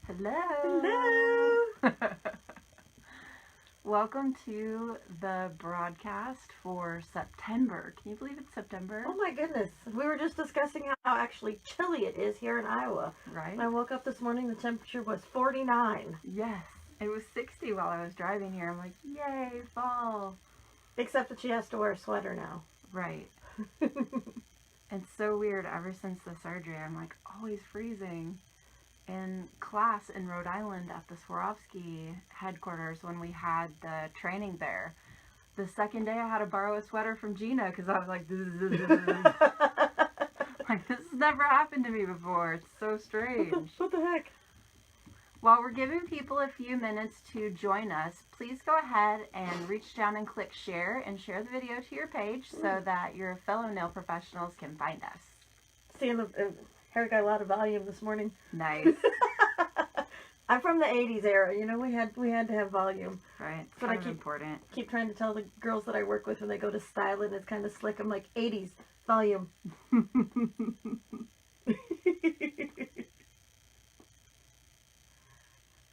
Hello. Hello. Welcome to the broadcast for September. Can you believe it's September? Oh my goodness. We were just discussing how actually chilly it is here in Iowa. Right? When I woke up this morning, the temperature was 49. Yes. It was 60 while I was driving here. I'm like, yay, fall. Except that she has to wear a sweater now. Right. It's so weird. Ever since the surgery, I'm like always freezing. In class in Rhode Island at the Swarovski headquarters when we had the training there, the second day I had to borrow a sweater from Gina because I was like, like, this has never happened to me before. It's so strange. What the heck? While we're giving people a few minutes to join us, please go ahead and reach down and click share and share the video to your page so that your fellow nail professionals can find us. Seeing the hair got a lot of volume this morning. Nice. I'm from the 80s era. You know, we had to have volume. Right. It's But kind I of important. keep trying to tell the girls that I work with when they go to style and it's kind of slick. I'm like, 80s volume.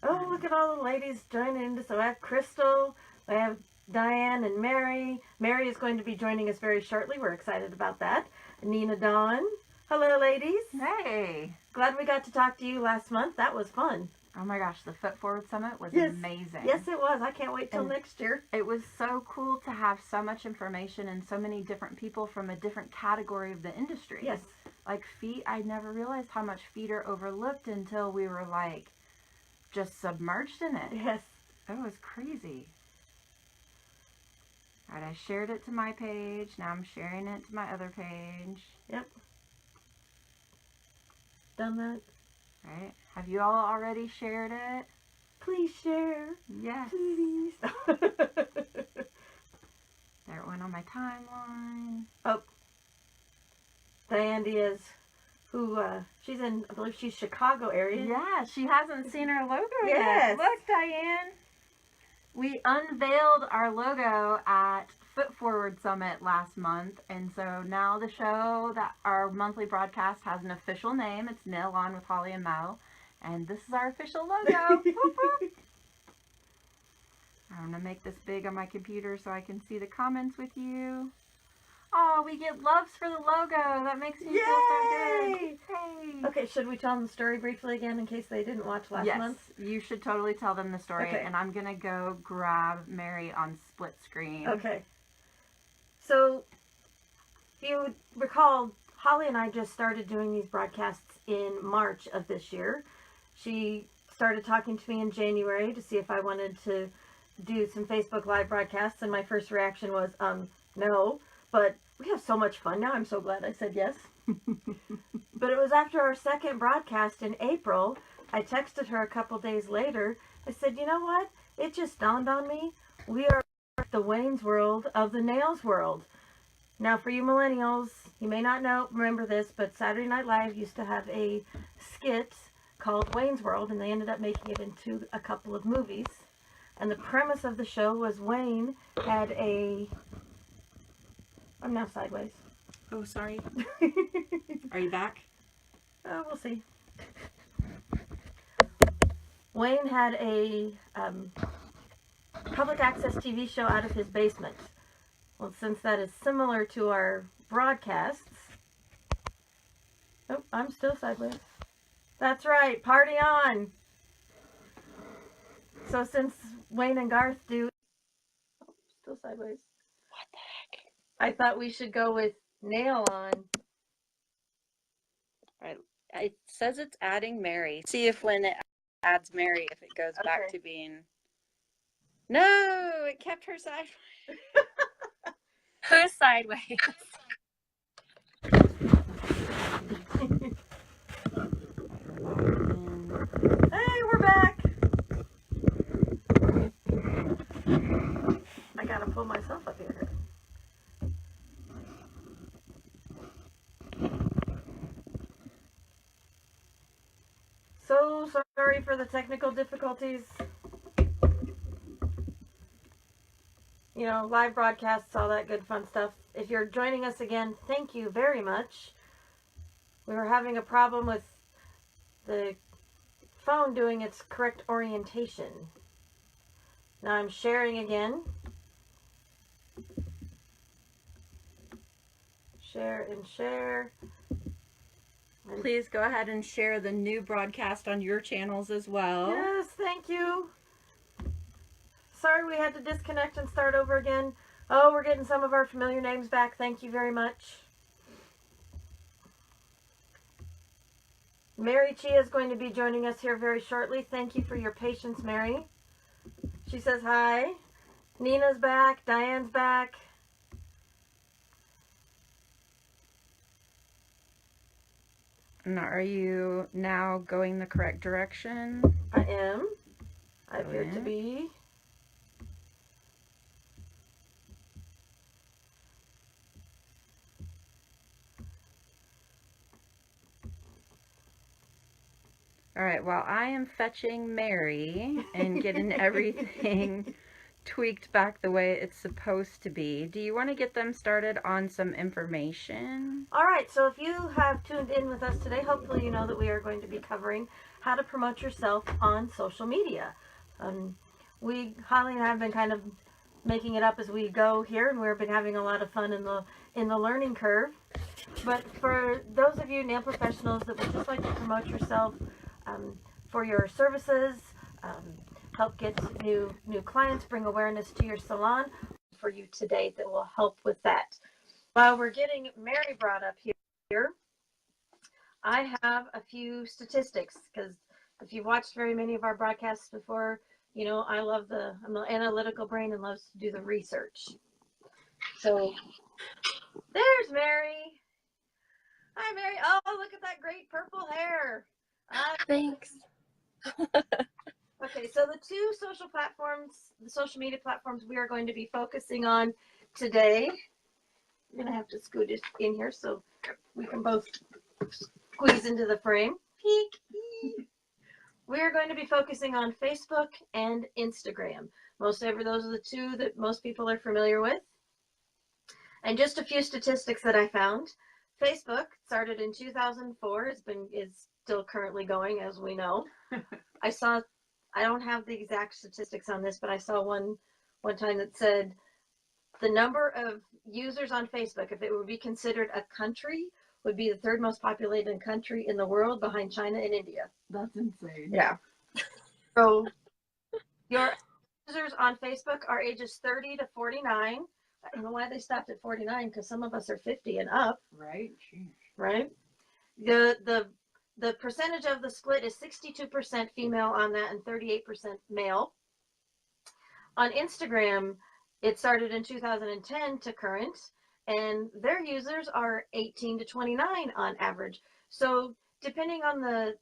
Oh, look at all the ladies joining. So I have Crystal, I have Diane and Mary. Mary is going to be joining us very shortly. We're excited about that. Nina Dawn. Hello, ladies. Hey. Glad we got to talk to you last month. That was fun. Oh my gosh, the Foot Forward Summit was Yes. amazing. Yes, it was. I can't wait till And next year. it was so cool to have so much information and so many different people from a different category of the industry. Yes. Like feet, I never realized how much feet are overlooked until we were like just submerged in it. Yes. It was crazy. All right, I shared it to my page. Now I'm sharing it to my other page. Yep. Done that. Right? Have you all already shared it? Please share. Yes. Please. There it went on my timeline. Oh. Diane Diaz, who, she's in, I believe she's Chicago area. Yeah, she hasn't seen her logo Yes. yet. Look, Diane. We unveiled our logo at Foot Forward Summit last month, and so now the show, that our monthly broadcast, has an official name. It's NailOn with Holly and Mel, and this is our official logo. Whoop, whoop. I'm going to make this big on my computer so I can see the comments with you. Oh, we get loves for the logo. That makes me feel so good. Hey. Okay, should we tell them the story briefly again in case they didn't watch last month? Yes, you should totally tell them the story, Okay. and I'm going to go grab Mary on split screen. Okay. So, if you recall, Holly and I just started doing these broadcasts in March of this year. She started talking to me in January to see if I wanted to do some Facebook Live broadcasts, and my first reaction was, no. But we have so much fun now. I'm so glad I said yes. But it was after our second broadcast in April, I texted her a couple days later. I said, you know what? It just dawned on me. We are the Wayne's World of the nails world. Now, for you millennials, you may not remember this, but Saturday Night Live used to have a skit called Wayne's World, and they ended up making it into a couple of movies. And the premise of the show was Wayne had a... I'm now sideways. Oh, sorry. Are you back? We'll see. Wayne had a public access TV show out of his basement. Well, since that is similar to our broadcasts... Oh, I'm still sideways. That's right, party on! So since Wayne and Garth do... Oh, still sideways. What the heck? I thought we should go with NailOn. Alright, it says it's adding Mary. See if when it adds Mary, if it goes back Okay. to being... No! It kept her sideways. Who's sideways? Hey, we're back! I gotta pull myself up here. So sorry for the technical difficulties. You know, live broadcasts, all that good fun stuff. If you're joining us again, thank you very much. We were having a problem with the phone doing its correct orientation. Now I'm sharing again. Share and share. And please go ahead and share the new broadcast on your channels as well. yes, thank you. Sorry we had to disconnect and start over again. Oh, we're getting some of our familiar names back. Thank you very much. Mary Chia is going to be joining us here very shortly. Thank you for your patience, Mary. She says hi. Nina's back. Diane's back. And are you now going the correct direction? I am. I appear to be. All right, well, I am fetching Mary and getting everything tweaked back the way it's supposed to be. Do you want to get them started on some information? All right, so if you have tuned in with us today, hopefully you know that we are going to be covering how to promote yourself on social media. Holly and I have been kind of making it up as we go here, and we've been having a lot of fun in the learning curve. But for those of you nail professionals that would just like to promote yourself for your services, help get new clients, bring awareness to your salon, for you today that will help with that. While we're getting Mary brought up here, I have a few statistics, because if you've watched very many of our broadcasts before, you know I'm an analytical brain and loves to do the research. So there's Mary. Hi, Mary. Oh, look at that great purple hair. Thanks. Okay, so the two the social media platforms we are going to be focusing on today. I'm going to have to scoot it in here so we can both squeeze into the frame. Peek. We are going to be focusing on Facebook and Instagram. Those are the two that most people are familiar with. And just a few statistics that I found. Facebook started in 2004. Is still currently going, as we know. I don't have the exact statistics on this, but I saw one time that said the number of users on Facebook, if it would be considered a country, would be the third most populated country in the world, behind China and India. That's insane. Yeah. So your users on Facebook are ages 30 to 49. I don't know why they stopped at 49, because some of us are 50 and up. Right? Right? The percentage of the split is 62% female on that and 38% male. On Instagram, it started in 2010 to current, and their users are 18 to 29 on average. So depending on the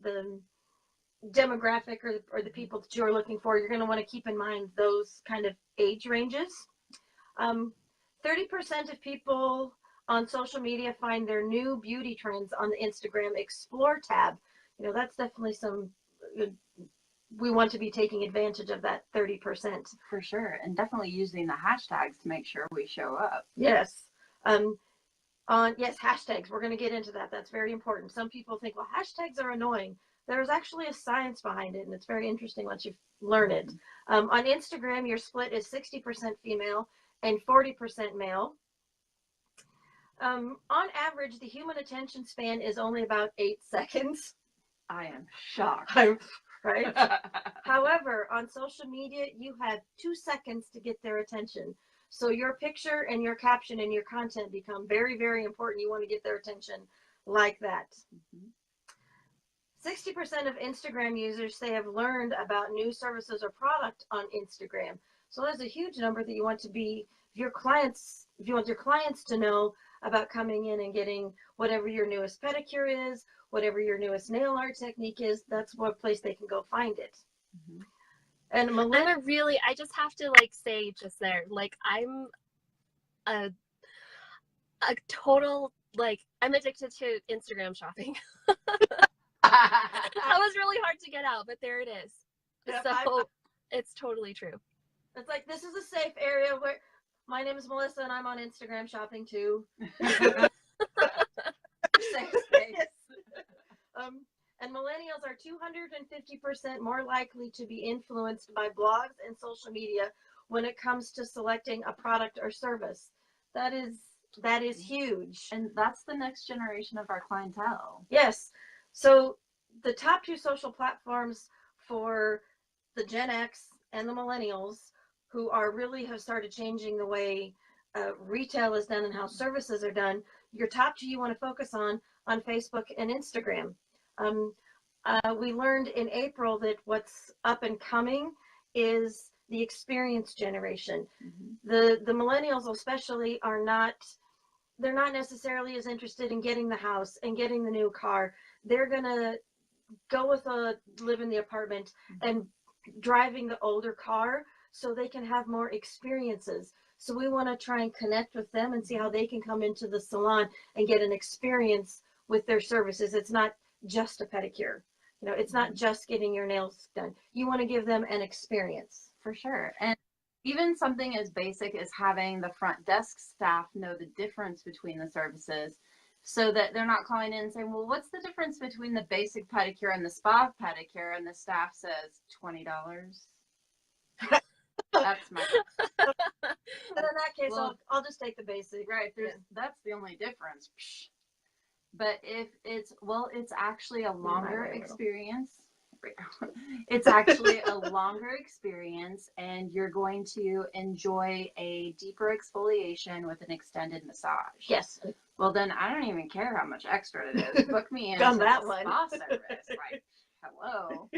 demographic or the people that you're looking for, you're going to want to keep in mind those kind of age ranges. 30% of people on social media find their new beauty trends on the Instagram Explore tab. You know, that's definitely we want to be taking advantage of that 30%. For sure. And definitely using the hashtags to make sure we show up. Yes. Yes, hashtags. We're going to get into that. That's very important. Some people think, well, hashtags are annoying. There's actually a science behind it, and it's very interesting once you learn it. On Instagram, your split is 60% female and 40% male. On average, the human attention span is only about 8 seconds. I am shocked. Right? However, on social media, you have 2 seconds to get their attention. So your picture and your caption and your content become very, very important. You want to get their attention like that. 60% of Instagram users say have learned about new services or product on Instagram. So there's a huge number that you want your clients to know about coming in and getting whatever your newest pedicure is, whatever your newest nail art technique is. That's what place they can go find it. And I just have to say just there, I'm a total, I'm addicted to Instagram shopping. That was really hard to get out, but there it is. Yep, So it's totally true. It's like, this is a safe area where my name is Melissa and I'm on Instagram shopping too. Safe space. And millennials millennials are 250% more likely to be influenced by blogs and social media when it comes to selecting a product or service. That is huge. And that's the next generation of our clientele. Yes. So the top two social platforms for the Gen X and the millennials, who are really have started changing the way retail is done and how services are done, your top two you want to focus on Facebook and Instagram. We learned in April that what's up and coming is the experience generation. The millennials especially they're not necessarily as interested in getting the house and getting the new car. They're gonna go with live in the apartment and driving the older car so they can have more experiences. So we want to try and connect with them and see how they can come into the salon and get an experience with their services. It's not just a pedicure. You know, it's not just getting your nails done. You want to give them an experience. For sure. And even something as basic as having the front desk staff know the difference between the services, so that they're not calling in and saying, well, what's the difference between the basic pedicure and the spa pedicure? And the staff says $20. That's my But in that case, well, I'll just take the basic. Right. That's the only difference. But if it's actually a longer experience. It's actually a longer experience, and you're going to enjoy a deeper exfoliation with an extended massage. Yes. Well, then I don't even care how much extra it is. Book me in Done that one. Spa service. Right. Hello.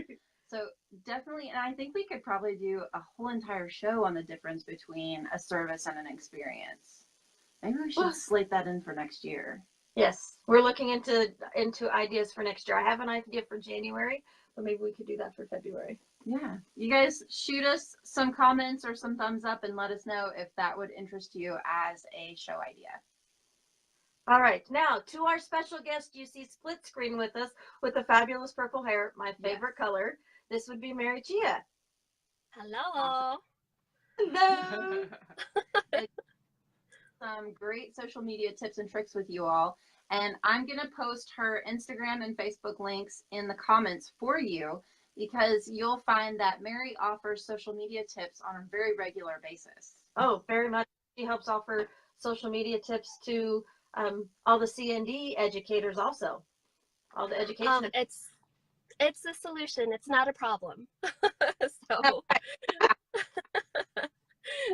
So definitely, and I think we could probably do a whole entire show on the difference between a service and an experience. Maybe we should slate that in for next year. Yes, we're looking into ideas for next year. I have an idea for January, but maybe we could do that for February. Yeah. You guys shoot us some comments or some thumbs up and let us know if that would interest you as a show idea. All right. Now, to our special guest, you see split screen with us with the fabulous purple hair, my favorite color. This would be Mary Chia. Hello. Hello. Some great social media tips and tricks with you all. And I'm going to post her Instagram and Facebook links in the comments for you, because you'll find that Mary offers social media tips on a very regular basis. Oh, very much. She helps offer social media tips to all the C&D educators also. All the education. It's a solution. It's not a problem.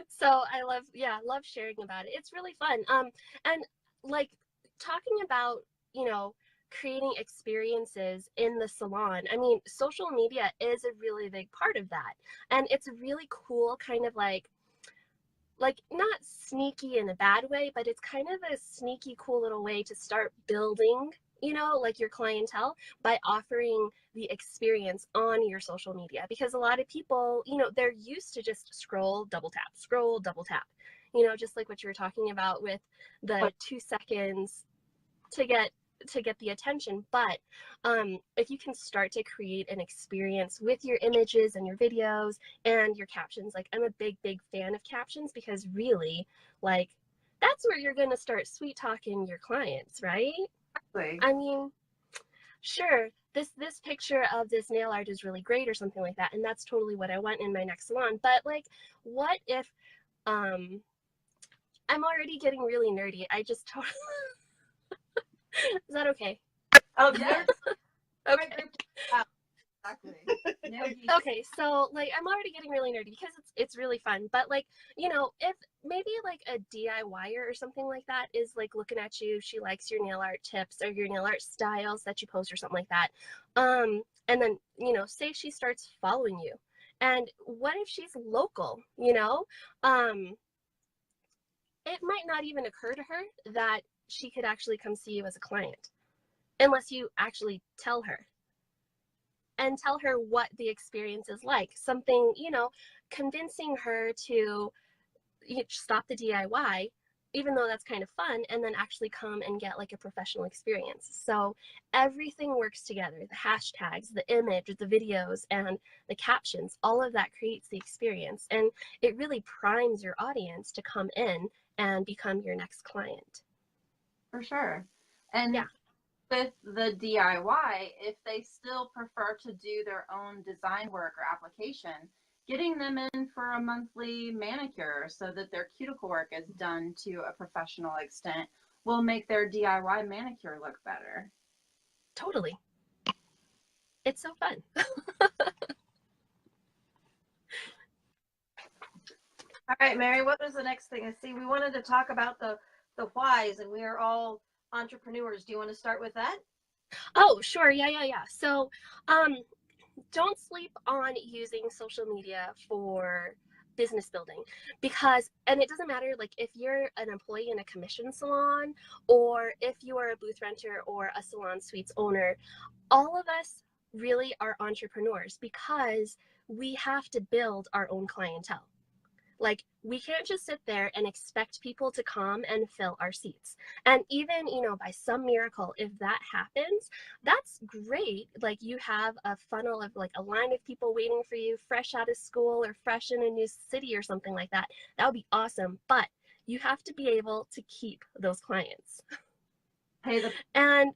So I love sharing about it. It's really fun. And like talking about, creating experiences in the salon. I mean, social media is a really big part of that. And it's a really cool kind of like not sneaky in a bad way, but it's kind of a sneaky, cool little way to start building, your clientele by offering the experience on your social media. Because a lot of people, they're used to just scroll, double tap, just like what you were talking about with the 2 seconds to get the attention. But if you can start to create an experience with your images and your videos and your captions, like I'm a big fan of captions, because really, like, that's where you're going to start sweet talking your clients, right? Exactly. I mean, sure, this picture of this nail art is really great or something like that, and that's totally what I want in my next salon. But like, what if I'm already getting really nerdy? I just totally Is that okay? Oh, yes. Okay. Exactly. Okay, so like I'm already getting really nerdy because it's really fun. But like, if maybe like a DIYer or something like that is like looking at you, she likes your nail art tips or your nail art styles that you post or something like that. And then, say she starts following you. And what if she's local, It might not even occur to her that she could actually come see you as a client unless you actually tell her what the experience is like. Something, convincing her to stop the DIY, even though that's kind of fun, and then actually come and get like a professional experience. So everything works together. The hashtags, the image, the videos, and the captions, all of that creates the experience. And it really primes your audience to come in and become your next client. For sure. And yeah. with the DIY, if they still prefer to do their own design work or application, getting them in for a monthly manicure so that their cuticle work is done to a professional extent will make their DIY manicure look better. Totally. It's so fun. All right, Mary, what was the next thing? I see we wanted to talk about the whys, and we are all entrepreneurs. Do you want to start with that? Oh, sure. Yeah. So, don't sleep on using social media for business building, because, and it doesn't matter like if you're an employee in a commission salon or if you are a booth renter or a salon suites owner, all of us really are entrepreneurs because we have to build our own clientele. Like, we can't just sit there and expect people to come and fill our seats. And even, by some miracle, if that happens, that's great. Like, you have a funnel of like a line of people waiting for you, fresh out of school or fresh in a new city or something like that. That would be awesome. But you have to be able to keep those clients. Pay the And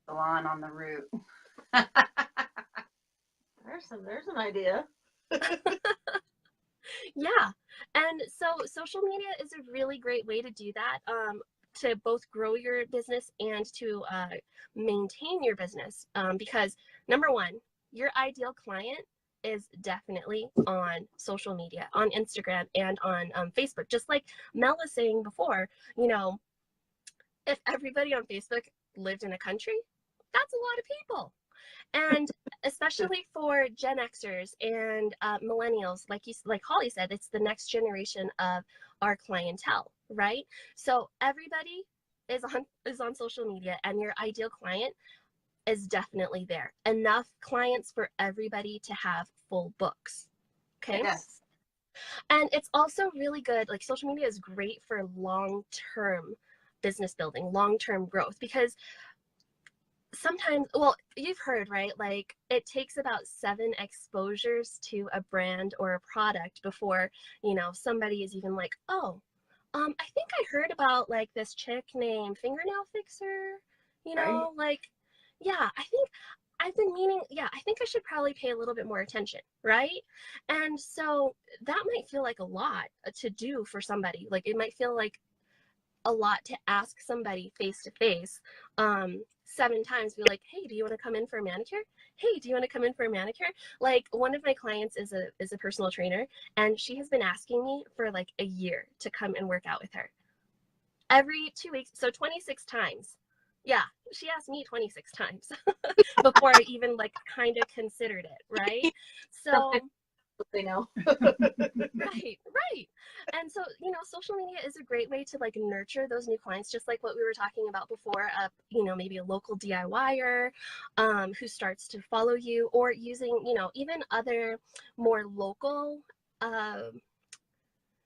salon on the route. There's an idea. yeah. And so social media is a really great way to do that, to both grow your business and to maintain your business. Because number one, your ideal client is definitely on social media, on Instagram and on Facebook. Just like Mel was saying before, if everybody on Facebook lived in a country, that's a lot of people. And especially for Gen Xers and millennials, like Holly said, it's the next generation of our clientele, right? So everybody is on social media, and your ideal client is definitely there. Enough clients for everybody to have full books. Okay. Yes. And it's also really good. Like, social media is great for long-term business building, long-term growth, because sometimes, well, you've heard, right? Like, it takes about 7 exposures to a brand or a product before, somebody is even like, oh, I think I heard about like this chick named Fingernail Fixer, Right. like, yeah, I think I should probably pay a little bit more attention, right? And so that might feel like a lot to do for somebody. Like, it might feel like a lot to ask somebody face to face 7 times, be like, hey, do you want to come in for a manicure? Hey, do you want to come in for a manicure? Like, one of my clients is a personal trainer, and she has been asking me for like a year to come and work out with her every 2 weeks, so 26 times. Yeah, she asked me 26 times before I even like kind of considered it, right? So They know. right. And so, social media is a great way to like nurture those new clients, just like what we were talking about before, maybe a local DIYer who starts to follow you, or using, even other more local,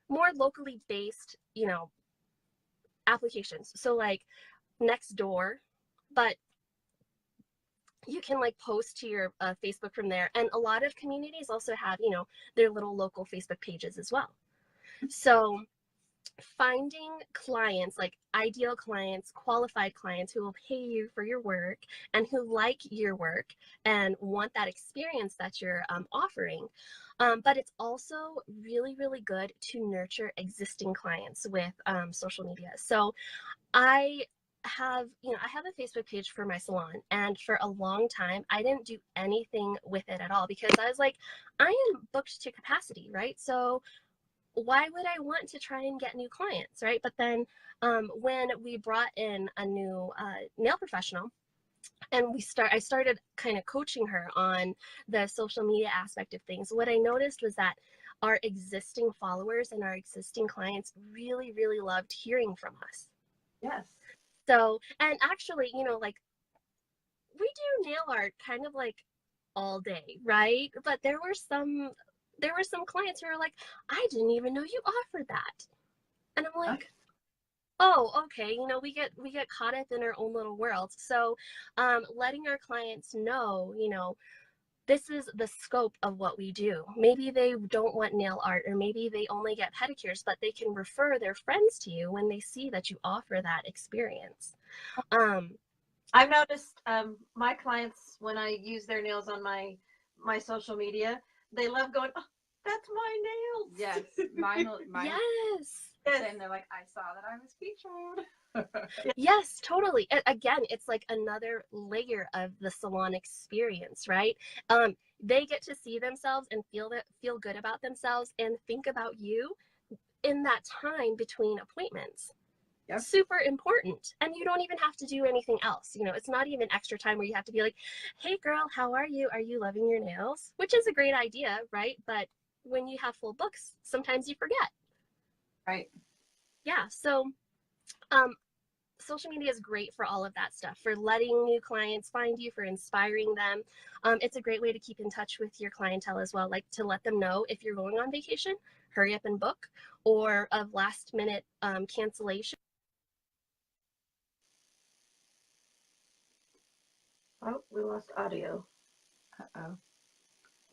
more locally based, applications. So like Nextdoor, but you can like post to your Facebook from there. And a lot of communities also have, their little local Facebook pages as well. So finding clients, like ideal clients, qualified clients who will pay you for your work and who like your work and want that experience that you're offering. But it's also really, really good to nurture existing clients with social media. So I have a Facebook page for my salon, and for a long time I didn't do anything with it at all because I was like, I am booked to capacity, right? So why would I want to try and get new clients, right? But then when we brought in a new nail professional, and I started kind of coaching her on the social media aspect of things, what I noticed was that our existing followers and our existing clients really, really loved hearing from us. Yes. So, and actually, like, we do nail art kind of like all day, right? But there were some clients who were like, I didn't even know you offered that. And I'm like, oh, okay. We get caught up in our own little world. So letting our clients know, this is the scope of what we do. Maybe they don't want nail art, or maybe they only get pedicures, but they can refer their friends to you when they see that you offer that experience. I've noticed my clients, when I use their nails on my social media, they love going, oh, that's my nails. Yes, mine. Yes. And they're like, I saw that I was featured. Yes, totally. Again, it's like another layer of the salon experience, right? They get to see themselves and feel good about themselves and think about you in that time between appointments. Yep. Super important. And you don't even have to do anything else. You know, it's not even extra time where you have to be like, hey girl, how are you? Are you loving your nails? Which is a great idea, right? But when you have full books, sometimes you forget. Right. Yeah. So social media is great for all of that stuff, for letting new clients find you, for inspiring them. It's a great way to keep in touch with your clientele as well, like to let them know if you're going on vacation, hurry up and book, or of last minute cancellation. Oh, we lost audio. Uh-oh.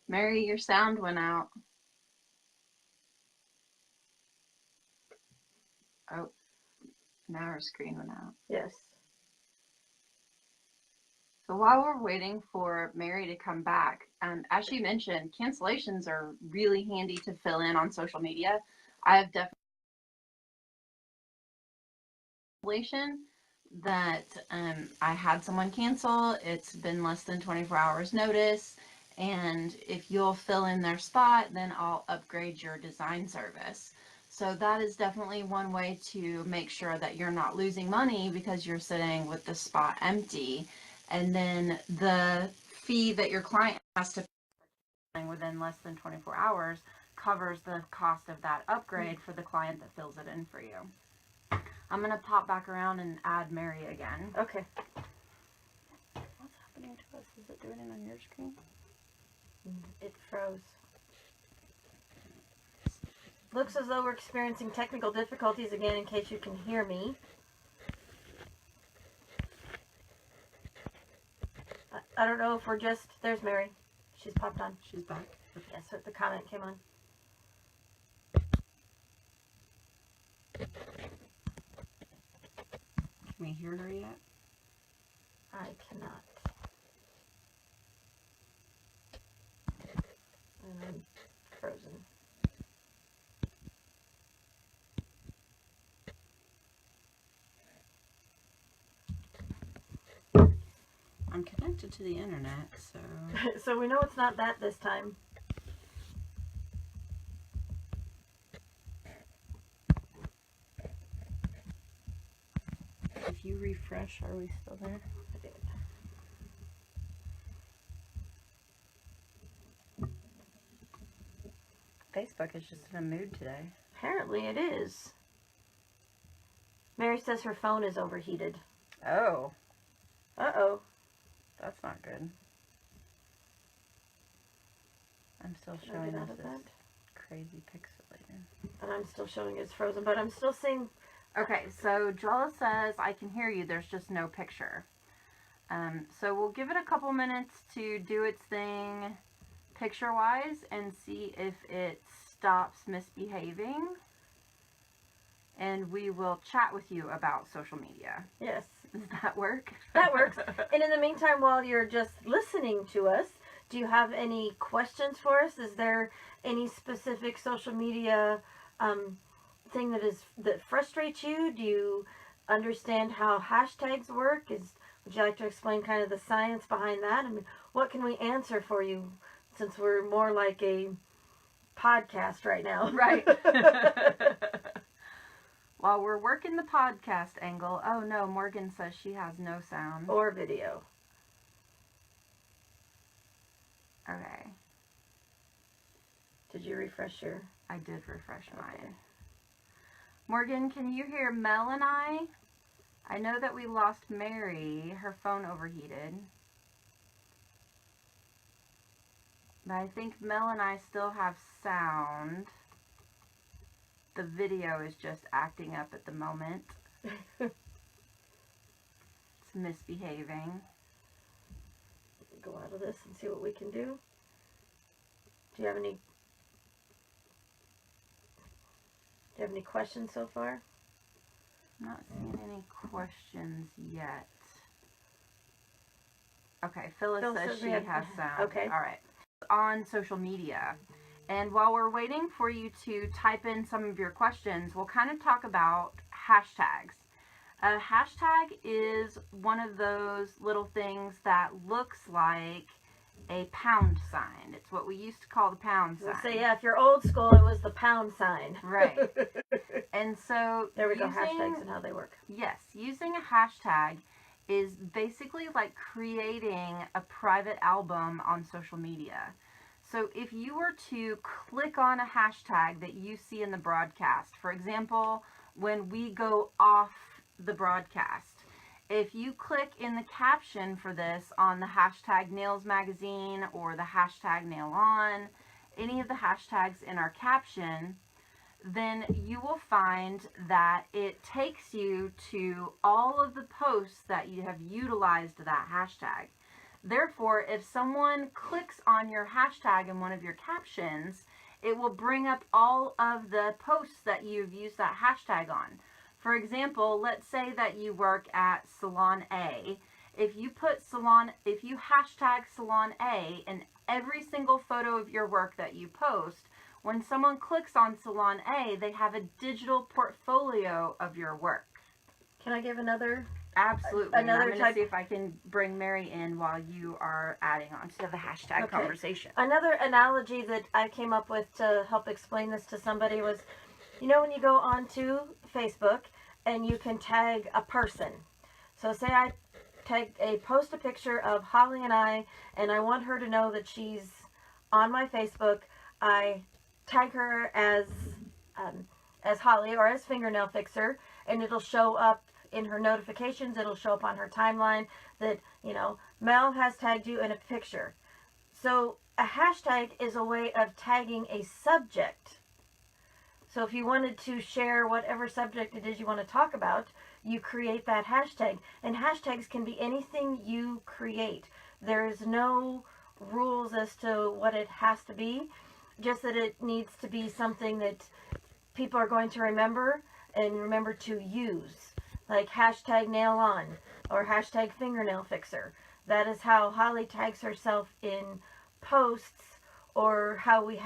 Mary, your sound went out. Oh, now our screen went out. Yes. So while we're waiting for Mary to come back, as she mentioned, cancellations are really handy to fill in on social media. I have definitely that I had someone cancel. It's been less than 24 hours notice, and if you'll fill in their spot, then I'll upgrade your design service. So that is definitely one way to make sure that you're not losing money because you're sitting with the spot empty. And then the fee that your client has to pay within less than 24 hours covers the cost of that upgrade for the client that fills it in for you. I'm going to pop back around and add Mary again. Okay. What's happening to us? Is it doing it on your screen? It froze. Looks as though we're experiencing technical difficulties again, in case you can hear me. I don't know if we're just... There's Mary. She's popped on. She's back. Yes, so the comment came on. Can we hear her yet? I cannot. And I'm frozen. I'm connected to the internet, so... So we know it's not that this time. If you refresh, are we still there? I did. Facebook is just in a mood today. Apparently it is. Mary says her phone is overheated. Oh. Uh-oh. That's not good. I'm still Can I showing get us out of this that? crazy pixelated. And I'm still showing it's frozen, but I'm still seeing... Okay, so Joella says, I can hear you, there's just no picture. So we'll give it a couple minutes to do its thing picture-wise and see if it stops misbehaving. And we will chat with you about social media. Yes. Does that work? That works. And in the meantime, while you're just listening to us, do you have any questions for us? Is there any specific social media thing that frustrates you? Do you understand how hashtags work? Would you like to explain kind of the science behind that? I mean, what can we answer for you, since we're more like a podcast right now? Right. While we're working the podcast angle, oh no, Morgan says she has no sound. Or video. Okay. Did you refresh your... I did refresh mine. Okay. Morgan, can you hear Mel and I? I know that we lost Mary. Her phone overheated. But I think Mel and I still have sound. The video is just acting up at the moment. It's misbehaving. Go out of this and see what we can do. Do you have any questions so far? I'm not seeing any questions yet. Okay, Phyllis says she have has some. Okay. All right. On social media. And while we're waiting for you to type in some of your questions, we'll kind of talk about hashtags. A hashtag is one of those little things that looks like a pound sign. It's what we used to call the pound sign. So yeah, if you're old school, it was the pound sign. Right. And so there we go, hashtags and how they work. Yes, using a hashtag is basically like creating a private album on social media. So if you were to click on a hashtag that you see in the broadcast, for example, when we go off the broadcast, if you click in the caption for this on the hashtag Nails Magazine or the hashtag NailOn, any of the hashtags in our caption, then you will find that it takes you to all of the posts that you have utilized that hashtag. Therefore, if someone clicks on your hashtag in one of your captions, it will bring up all of the posts that you've used that hashtag on. For example, let's say that you work at Salon A. If you hashtag Salon A in every single photo of your work that you post, when someone clicks on Salon A, they have a digital portfolio of your work. Can I give another? Absolutely. I'm going to see if I can bring Mary in while you are adding on to the hashtag conversation. Another analogy that I came up with to help explain this to somebody was, you know, when you go onto Facebook and you can tag a person. So say I post a picture of Holly and I want her to know that she's on my Facebook. I tag her as Holly or as Fingernail Fixer, and it'll show up in her notifications. It'll show up on her timeline that, you know, Mel has tagged you in a picture. So a hashtag is a way of tagging a subject. So if you wanted to share whatever subject it is you want to talk about, you create that hashtag. And hashtags can be anything you create. There's no rules as to what it has to be, just that it needs to be something that people are going to remember and remember to use. Like hashtag NailOn or hashtag Fingernail Fixer. That is how Holly tags herself in posts, or how we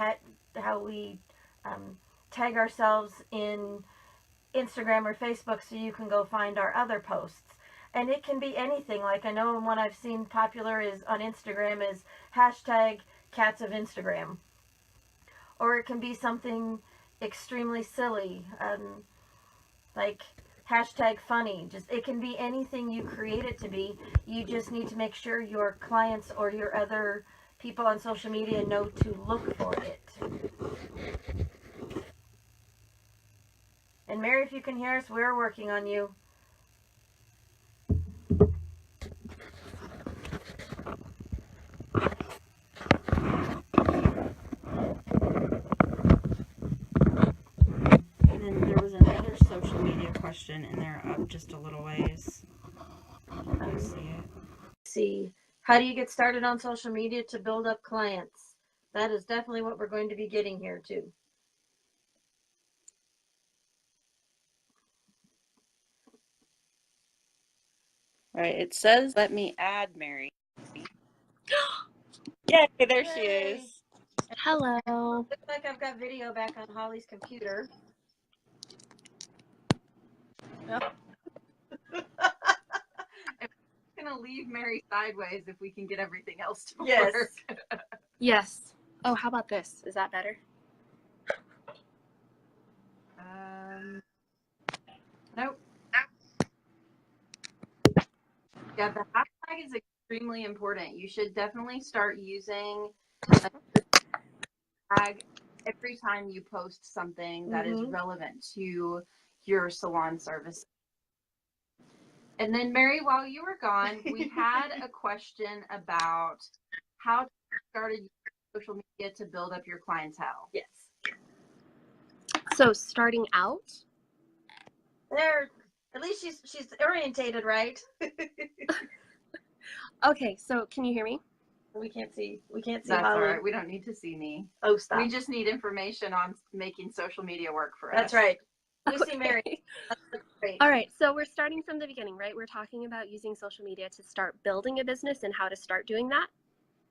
tag ourselves in Instagram or Facebook, so you can go find our other posts. And it can be anything. Like I know one I've seen popular is on Instagram is hashtag Cats of Instagram. Or it can be something extremely silly, like hashtag funny. It can be anything you create it to be. You just need to make sure your clients or your other people on social media know to look for it. And Mary, if you can hear us, we're working on you. And then there was another social media question in there up just a little ways. Let me see it. See, how do you get started on social media to build up clients? That is definitely what we're going to be getting here too. All right, it says, let me add Mary. Yay, there she is. Hello. Looks like I've got video back on Holly's computer. I'm going to leave Mary sideways if we can get everything else to work. Yes. Oh, how about this? Is that better? Nope. Yeah, the hashtag is extremely important. You should definitely start using a hashtag every time you post something that is relevant to your salon service. And then, Mary, while you were gone, we had a question about how to start using social media to build up your clientele. Yes. So starting out? There, at least she's orientated, right? Okay, so can you hear me? We can't see That's Holly. all right. We don't need to see me. Oh, stop. We just need information on making social media work for us. That's right. Lucy Mary. Okay. That's great. All right, so we're starting from the beginning, right? We're talking about using social media to start building a business and how to start doing that.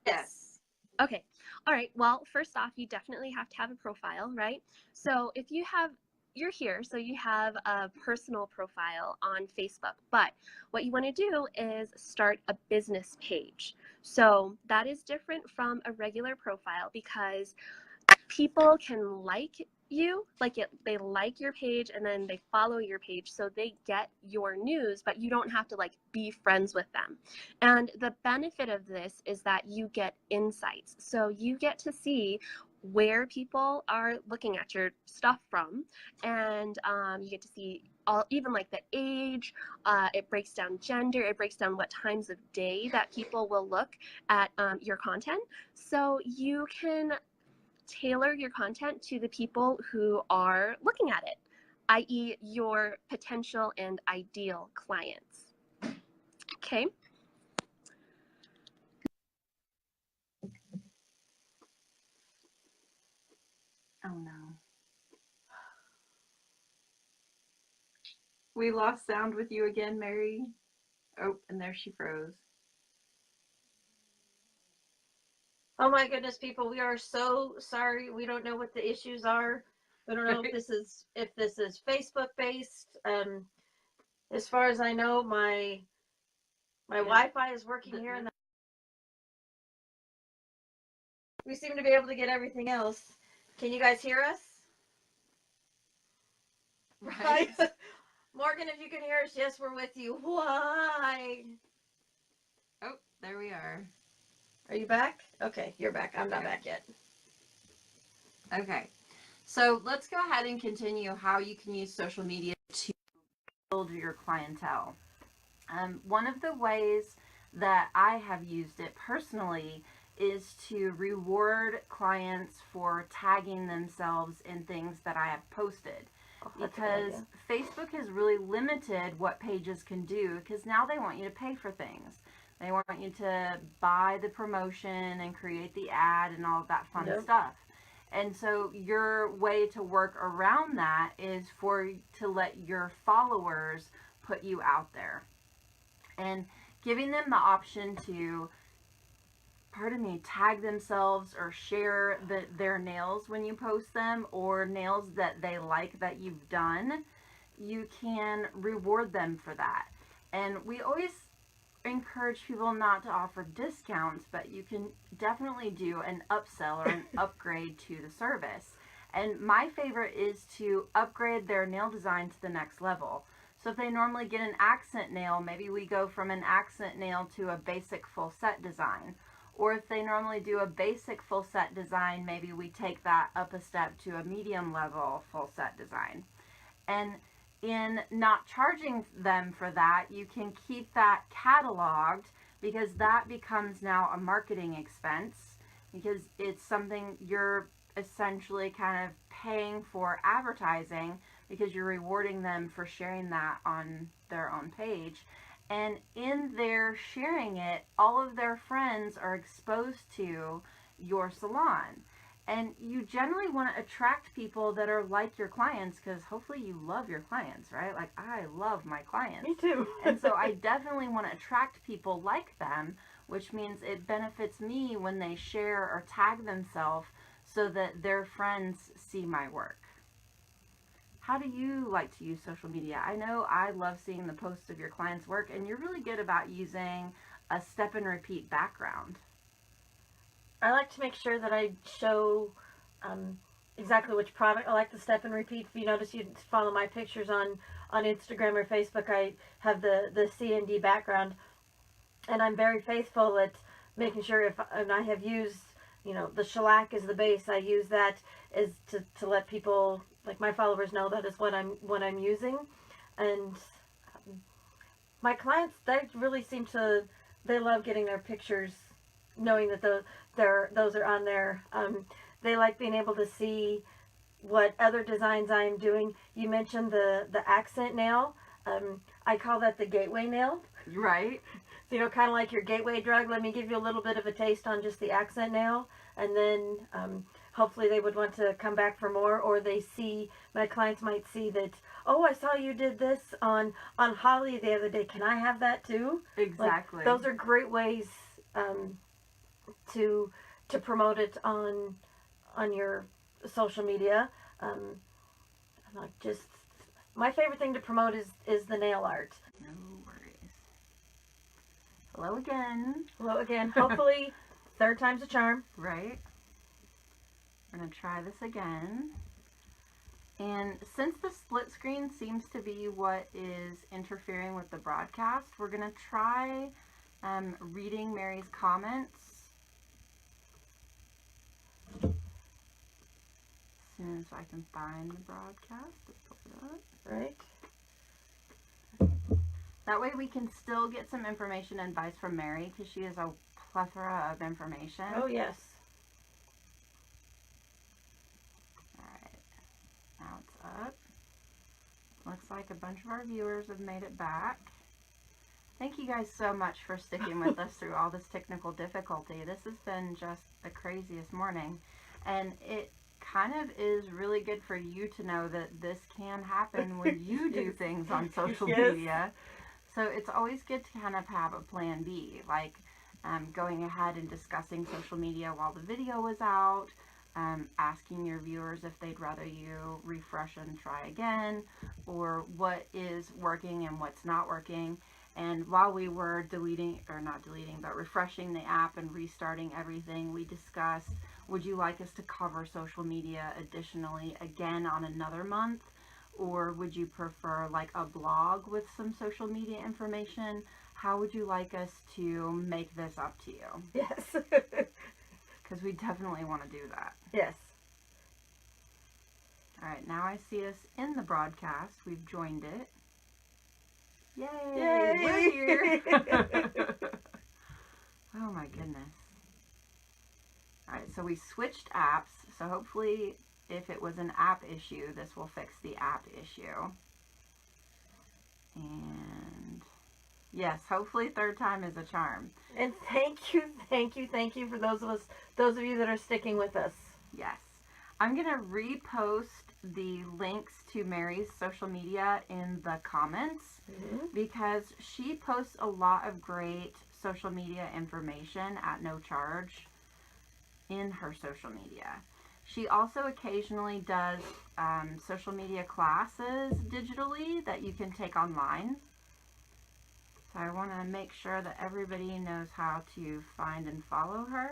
Yes. Okay. All right. Well, first off, you definitely have to have a profile, right? So if you're here, so you have a personal profile on Facebook, but what you want to do is start a business page. So that is different from a regular profile because people can like you, they like your page and then they follow your page, so they get your news, but you don't have to like be friends with them. And the benefit of this is that you get insights, so you get to see where people are looking at your stuff from, and you get to see all, even like the age, it breaks down gender, it breaks down what times of day that people will look at your content, so you can tailor your content to the people who are looking at it, i.e. your potential and ideal clients. Okay. Oh no. We lost sound with you again, Mary. Oh, and there she froze. Oh my goodness, people, we are so sorry. We don't know what the issues are. We don't know if this is Facebook based. As far as I know, my Wi-Fi is working here, and we seem to be able to get everything else. Can you guys hear us? Right. Morgan, if you can hear us, yes, we're with you. Why? Oh, there we are. Are you back? Okay, you're back. I'm not back yet. Okay. So let's go ahead and continue how you can use social media to build your clientele. One of the ways that I have used it personally is to reward clients for tagging themselves in things that I have posted. Because Facebook has really limited what pages can do, because now they want you to pay for things. They want you to buy the promotion and create the ad and all of that fun stuff. And so your way to work around that is to let your followers put you out there. And giving them the option to, tag themselves or share their nails when you post them, or nails that they like that you've done, you can reward them for that. And we always encourage people not to offer discounts, but you can definitely do an upsell or an upgrade to the service. And my favorite is to upgrade their nail design to the next level. So if they normally get an accent nail, maybe we go from an accent nail to a basic full set design. Or if they normally do a basic full set design, maybe we take that up a step to a medium level full set design. And in not charging them for that, you can keep that cataloged, because that becomes now a marketing expense, because it's something you're essentially kind of paying for advertising, because you're rewarding them for sharing that on their own page. And in their sharing it, all of their friends are exposed to your salon. And you generally want to attract people that are like your clients, because hopefully you love your clients, right? Like, I love my clients. Me too. And so I definitely want to attract people like them, which means it benefits me when they share or tag themselves so that their friends see my work. How do you like to use social media? I know I love seeing the posts of your clients' work, and you're really good about using a step and repeat background. I like to make sure that I show exactly which product. I like the step and repeat. If you notice, you follow my pictures on Instagram or Facebook, I have the C&D background, and I'm very faithful at making sure and I have used, the shellac is the base. I use that is to let people, like my followers, know that is what I'm using. And my clients, they really they love getting their pictures, knowing that those are on there. They like being able to see what other designs I am doing. You mentioned the accent nail. I call that the gateway nail. Right. So, kind of like your gateway drug. Let me give you a little bit of a taste on just the accent nail. And then hopefully they would want to come back for more, or my clients might see that, oh, I saw you did this on Holly the other day. Can I have that too? Exactly. Like, those are great ways to promote it on your social media. Like, just my favorite thing to promote is the nail art. No worries. Hello again. Hello again. Hopefully, third time's a charm. Right. We're going to try this again. And since the split screen seems to be what is interfering with the broadcast, we're going to try reading Mary's comments. As soon as I can find the broadcast, let's pull it up. Right. That way we can still get some information and advice from Mary, because she has a plethora of information. Oh, yes. Alright, now it's up. Looks like a bunch of our viewers have made it back. Thank you guys so much for sticking with us through all this technical difficulty. This has been just the craziest morning, and it kind of is really good for you to know that this can happen when you do things on social media. So it's always good to kind of have a plan B, like going ahead and discussing social media while the video was out, asking your viewers if they'd rather you refresh and try again, or what is working and what's not working. And while we were refreshing the app and restarting everything, we discussed, would you like us to cover social media additionally again on another month? Or would you prefer like a blog with some social media information? How would you like us to make this up to you? Yes. Because we definitely want to do that. Yes. Alright, now I see us in the broadcast. We've joined it. Yay! Yay! We're here! Oh my goodness. Alright, so we switched apps, so hopefully if it was an app issue, this will fix the app issue. And yes, hopefully third time is a charm. And thank you for those of you that are sticking with us. Yes. I'm going to repost the links to Mary's social media in the comments, because she posts a lot of great social media information at no charge in her social media. She also occasionally does social media classes digitally that you can take online. So I want to make sure that everybody knows how to find and follow her.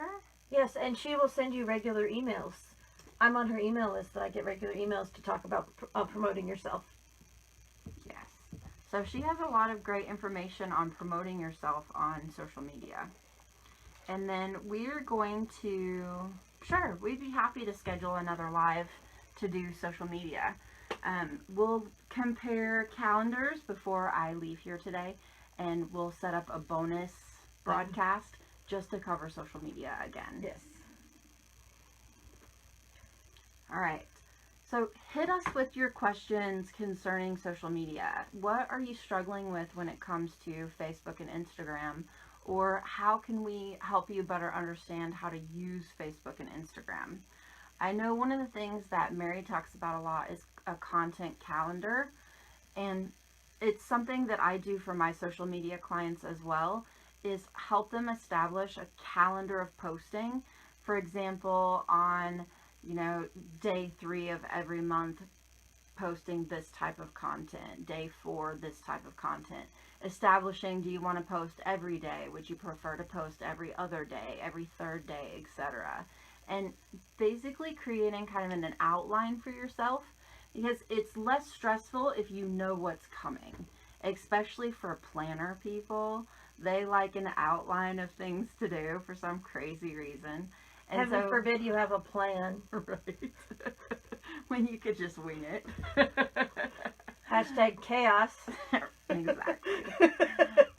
Yes, and she will send you regular emails. I'm on her email list that I get regular emails to talk about promoting yourself. Yes. So she has a lot of great information on promoting yourself on social media. And then we're going to, sure, we'd be happy to schedule another live to do social media. We'll compare calendars before I leave here today, and we'll set up a bonus broadcast just to cover social media again. Yes. All right. So hit us with your questions concerning social media. What are you struggling with when it comes to Facebook and Instagram? Or how can we help you better understand how to use Facebook and Instagram? I know one of the things that Mary talks about a lot is a content calendar. And it's something that I do for my social media clients as well, is help them establish a calendar of posting. For example, on day 3 of every month, posting this type of content. Day 4, this type of content. Establishing, do you want to post every day? Would you prefer to post every other day, every third day, etc.? And basically creating kind of an outline for yourself, because it's less stressful if you know what's coming. Especially for planner people. They like an outline of things to do for some crazy reason. And Heaven forbid you have a plan. Right. When you could just wing it. Hashtag chaos. Exactly.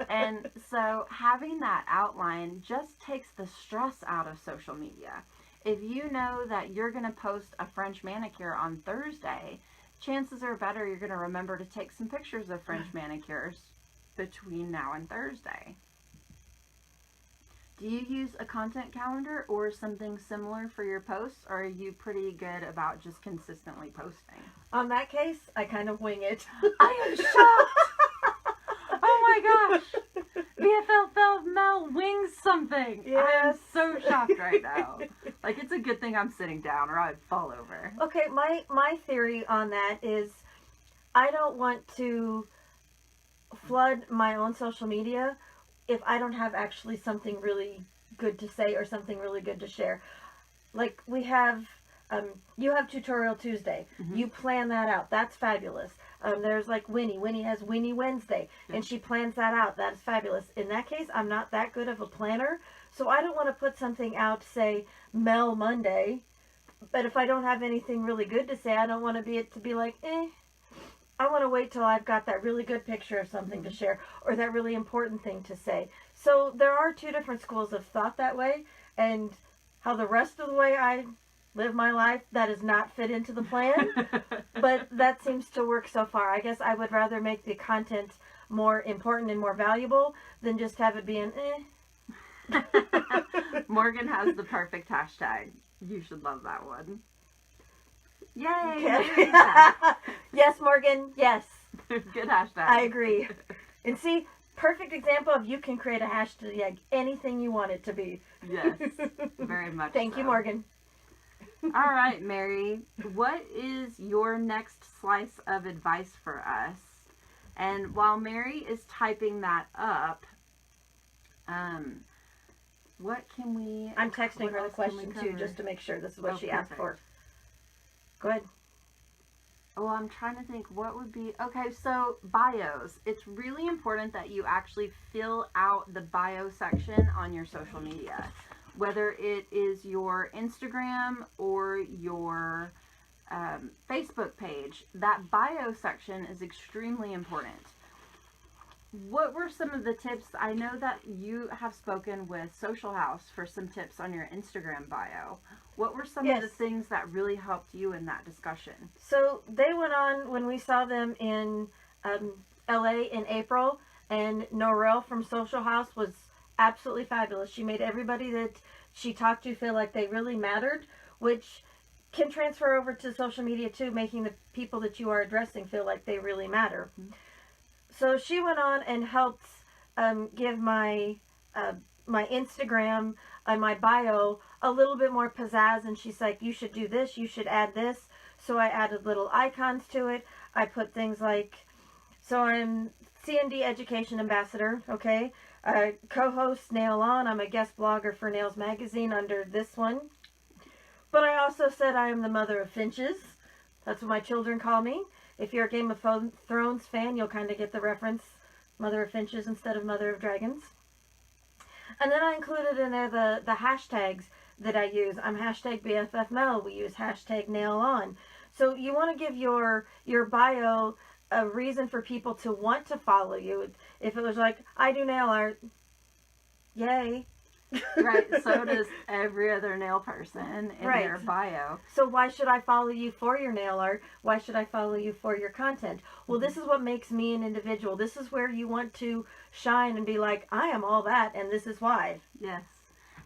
And so having that outline just takes the stress out of social media. If you know that you're going to post a French manicure on Thursday, chances are better you're going to remember to take some pictures of French manicures between now and Thursday. Do you use a content calendar or something similar for your posts, or are you pretty good about just consistently posting? On that case, I kind of wing it. I am shocked! Oh my gosh! BFFmel wings something! Yes. I'm so shocked right now. Like, it's a good thing I'm sitting down or I'd fall over. Okay, my theory on that is I don't want to flood my own social media if I don't have actually something really good to say or something really good to share. Like we have, you have Tutorial Tuesday. Mm-hmm. You plan that out. That's fabulous. There's like Winnie. Winnie has Winnie Wednesday, and she plans that out. That's fabulous. In that case, I'm not that good of a planner, so I don't want to put something out, say, Mel Monday, but if I don't have anything really good to say, I don't want it to be like, I want to wait till I've got that really good picture of something to share or that really important thing to say. So there are two different schools of thought that way, and how the rest of the way I live my life, that does not fit into the plan, but that seems to work so far. I guess I would rather make the content more important and more valuable than just have it be an Morgan has the perfect hashtag. You should love that one. Yay! Okay. Yes, Morgan, yes. Good hashtag. I agree. And see, perfect example of you can create a hashtag anything you want it to be. Yes, very much Thank you, Morgan. All right, Mary. What is your next slice of advice for us? And while Mary is typing that up, what can we... I'm texting her the else can we question, too, cover? just to make sure this is what she perfect. asked for. Go ahead. Oh, I'm trying to think what would be... Okay, so bios. It's really important that you actually fill out the bio section on your social media. Whether it is your Instagram or your Facebook page, that bio section is extremely important. What were some of the tips? I know that you have spoken with Social House for some tips on your Instagram bio. What were some of the things that really helped you in that discussion? So they went on when we saw them in LA in April, and Norel from Social House was absolutely fabulous. She made everybody that she talked to feel like they really mattered, which can transfer over to social media too, making the people that you are addressing feel like they really matter. Mm-hmm. So she went on and helped give my my Instagram and my bio a little bit more pizzazz, and she's like, you should do this, you should add this. So I added little icons to it. I put things like, so I'm CND Education Ambassador, okay? Co-host NailOn. I'm a guest blogger for Nails Magazine under this one. But I also said I am the mother of Finches. That's what my children call me. If you're a Game of Thrones fan, you'll kind of get the reference. Mother of Finches instead of Mother of Dragons. And then I included in there the hashtags that I use. I'm hashtag BFFmel. We use hashtag NailOn. So you want to give your bio a reason for people to want to follow you. If it was like, I do nail art, yay. Right, so does every other nail person in their bio. So why should I follow you for your nail art? Why should I follow you for your content? Well, this is what makes me an individual. This is where you want to shine and be like, I am all that, and this is why. Yes.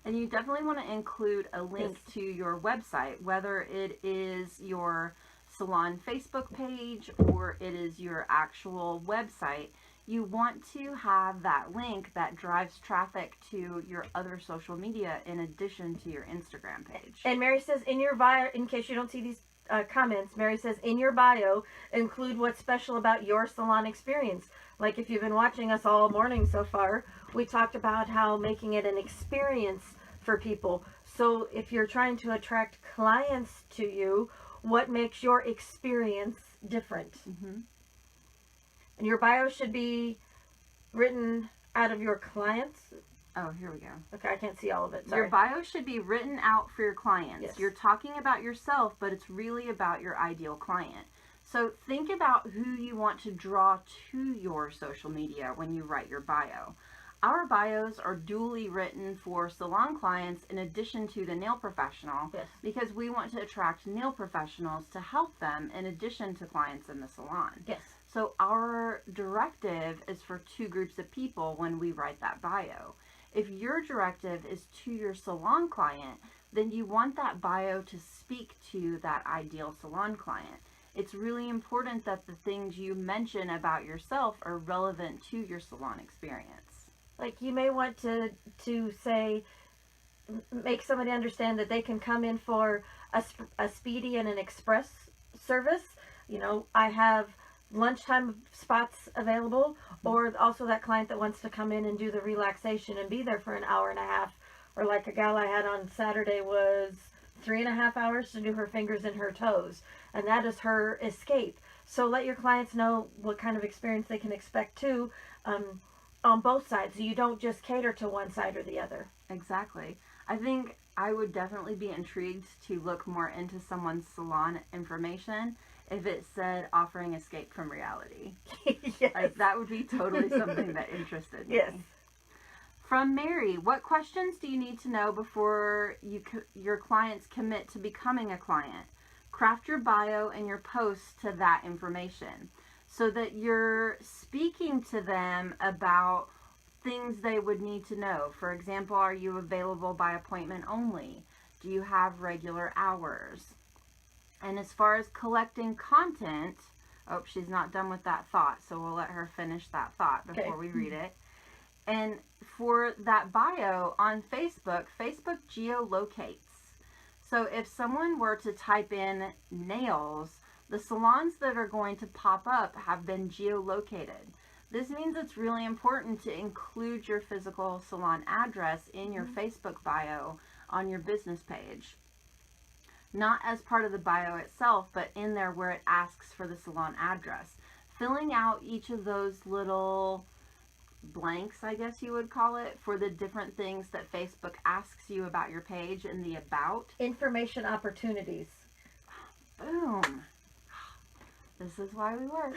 And you definitely want to include a link to your website, whether it is your salon Facebook page or it is your actual website. You want to have that link that drives traffic to your other social media in addition to your Instagram page. And Mary says in your bio, in case you don't see these comments, Mary says in your bio, include what's special about your salon experience. Like if you've been watching us all morning so far, we talked about how making it an experience for people. So if you're trying to attract clients to you, what makes your experience different? Mm-hmm. And your bio should be written out of your clients. Oh, here we go. Okay, I can't see all of it. Sorry. Your bio should be written out for your clients. Yes. You're talking about yourself, but it's really about your ideal client. So think about who you want to draw to your social media when you write your bio. Our bios are duly written for salon clients in addition to the nail professional, because we want to attract nail professionals to help them in addition to clients in the salon. Yes. So our directive is for two groups of people when we write that bio. If your directive is to your salon client, then you want that bio to speak to that ideal salon client. It's really important that the things you mention about yourself are relevant to your salon experience. Like you may want to say, make somebody understand that they can come in for a speedy and an express service. You know, I have lunchtime spots available, or also that client that wants to come in and do the relaxation and be there for an hour and a half, or like a gal I had on Saturday was 3.5 hours to do her fingers and her toes, and that is her escape. So let your clients know what kind of experience they can expect too, on both sides, so you don't just cater to one side or the other. Exactly. I think I would definitely be intrigued to look more into someone's salon information if it said offering escape from reality. Yes. Like, that would be totally something that interested me. Yes. From Mary, what questions do you need to know before your clients commit to becoming a client? Craft your bio and your posts to that information so that you're speaking to them about things they would need to know. For example, are you available by appointment only? Do you have regular hours? And as far as collecting content, oh, she's not done with that thought, so we'll let her finish that thought before we read it. And for that bio on Facebook, Facebook geolocates. So if someone were to type in nails, the salons that are going to pop up have been geolocated. This means it's really important to include your physical salon address in your Facebook bio on your business page. Not as part of the bio itself, but in there where it asks for the salon address. Filling out each of those little blanks, I guess you would call it, for the different things that Facebook asks you about your page in the about. Information opportunities. Boom. This is why we work.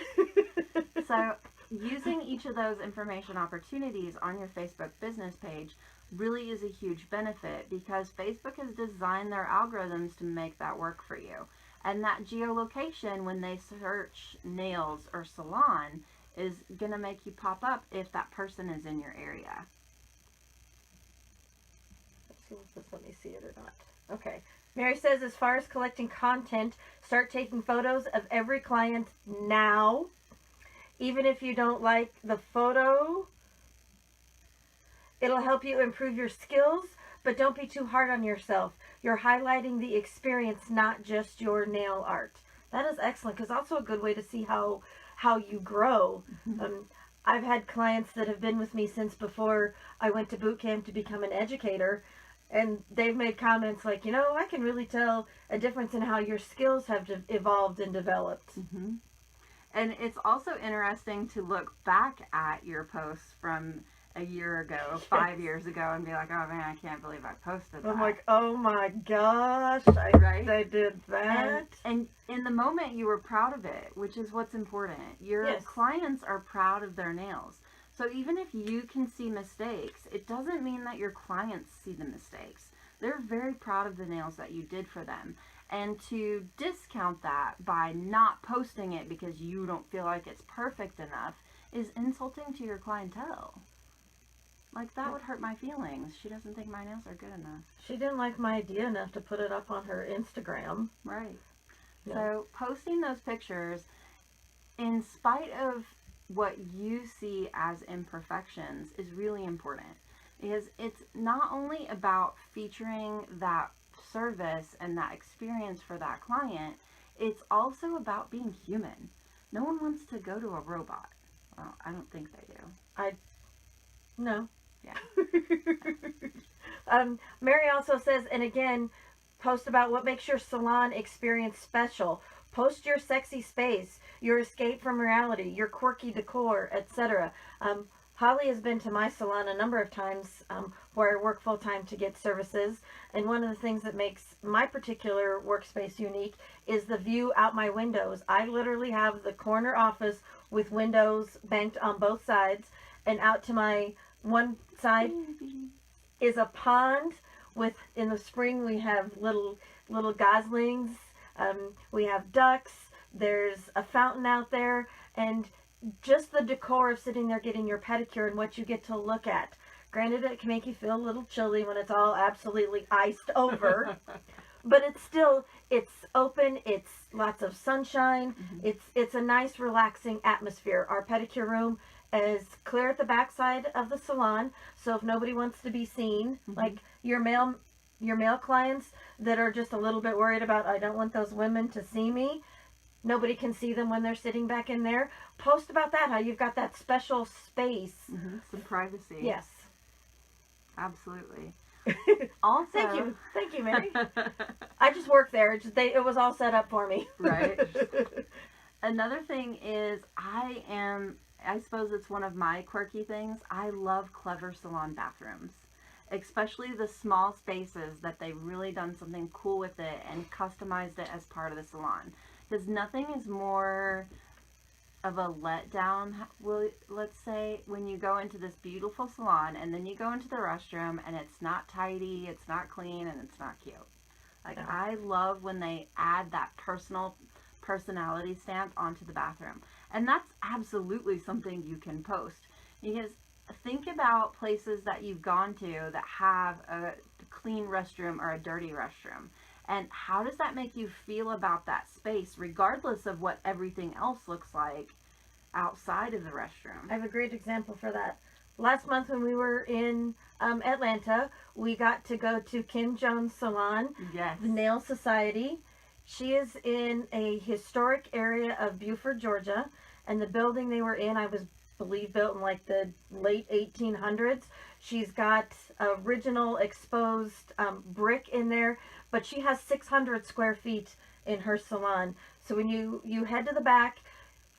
So using each of those information opportunities on your Facebook business page really is a huge benefit, because Facebook has designed their algorithms to make that work for you. And that geolocation, when they search nails or salon, is going to make you pop up if that person is in your area. Let's see if this let me see it or not. Okay. Mary says, as far as collecting content, start taking photos of every client now. Even if you don't like the photo, it'll help you improve your skills, but don't be too hard on yourself. You're highlighting the experience, not just your nail art. That is excellent, because also a good way to see how you grow. I've had clients that have been with me since before I went to boot camp to become an educator, and they've made comments like, you know, I can really tell a difference in how your skills have evolved and developed. And it's also interesting to look back at your posts from a year ago, 5 years ago, and be like, oh man, I can't believe I posted that. I'm like, oh my gosh, I did that. And in the moment, you were proud of it, which is what's important. Your clients are proud of their nails. So even if you can see mistakes, it doesn't mean that your clients see the mistakes. They're very proud of the nails that you did for them. And to discount that by not posting it because you don't feel like it's perfect enough is insulting to your clientele. Like, that would hurt my feelings. She doesn't think my nails are good enough. She didn't like my idea enough to put it up on her Instagram. Right. Yeah. So posting those pictures, in spite of what you see as imperfections, is really important. Because it's not only about featuring that service and that experience for that client, it's also about being human. No one wants to go to a robot. Well, I don't think they do. No. Yeah. Mary also says, and again, post about what makes your salon experience special. Post your sexy space, your escape from reality, your quirky decor, etc. Holly has been to my salon a number of times where I work full-time to get services, and one of the things that makes my particular workspace unique is the view out my windows. I literally have the corner office with windows banked on both sides, and out to my one side is a pond with, in the spring we have little goslings, we have ducks, there's a fountain out there, and just the decor of sitting there getting your pedicure and what you get to look at Granted, it can make you feel a little chilly when it's all absolutely iced over. But it's open, it's lots of sunshine, it's a nice relaxing atmosphere. Our pedicure room is clear at the backside of the salon, so if nobody wants to be seen, like your male clients that are just a little bit worried about, I don't want those women to see me, nobody can see them when they're sitting back in there, post about that, how you've got that special space. Some privacy. Yes. Absolutely. Also, thank you, Mary. I just work there. It was all set up for me. Right. Another thing is I suppose it's one of my quirky things. I love clever salon bathrooms, especially the small spaces that they've really done something cool with it and customized it as part of the salon. Because nothing is more of a letdown, let's say, when you go into this beautiful salon and then you go into the restroom and it's not tidy, it's not clean, and it's not cute. Like, I love when they add that personality stamp onto the bathroom. And that's absolutely something you can post. Because think about places that you've gone to that have a clean restroom or a dirty restroom. And how does that make you feel about that space, regardless of what everything else looks like outside of the restroom? I have a great example for that. Last month when we were in Atlanta, we got to go to Kim Jones' salon, Yes. the Nail Society. She is in a historic area of Beaufort, Georgia, and the building they were in, I believe built in like the late 1800s. She's got original exposed brick in there, but she has 600 square feet in her salon. So when you head to the back,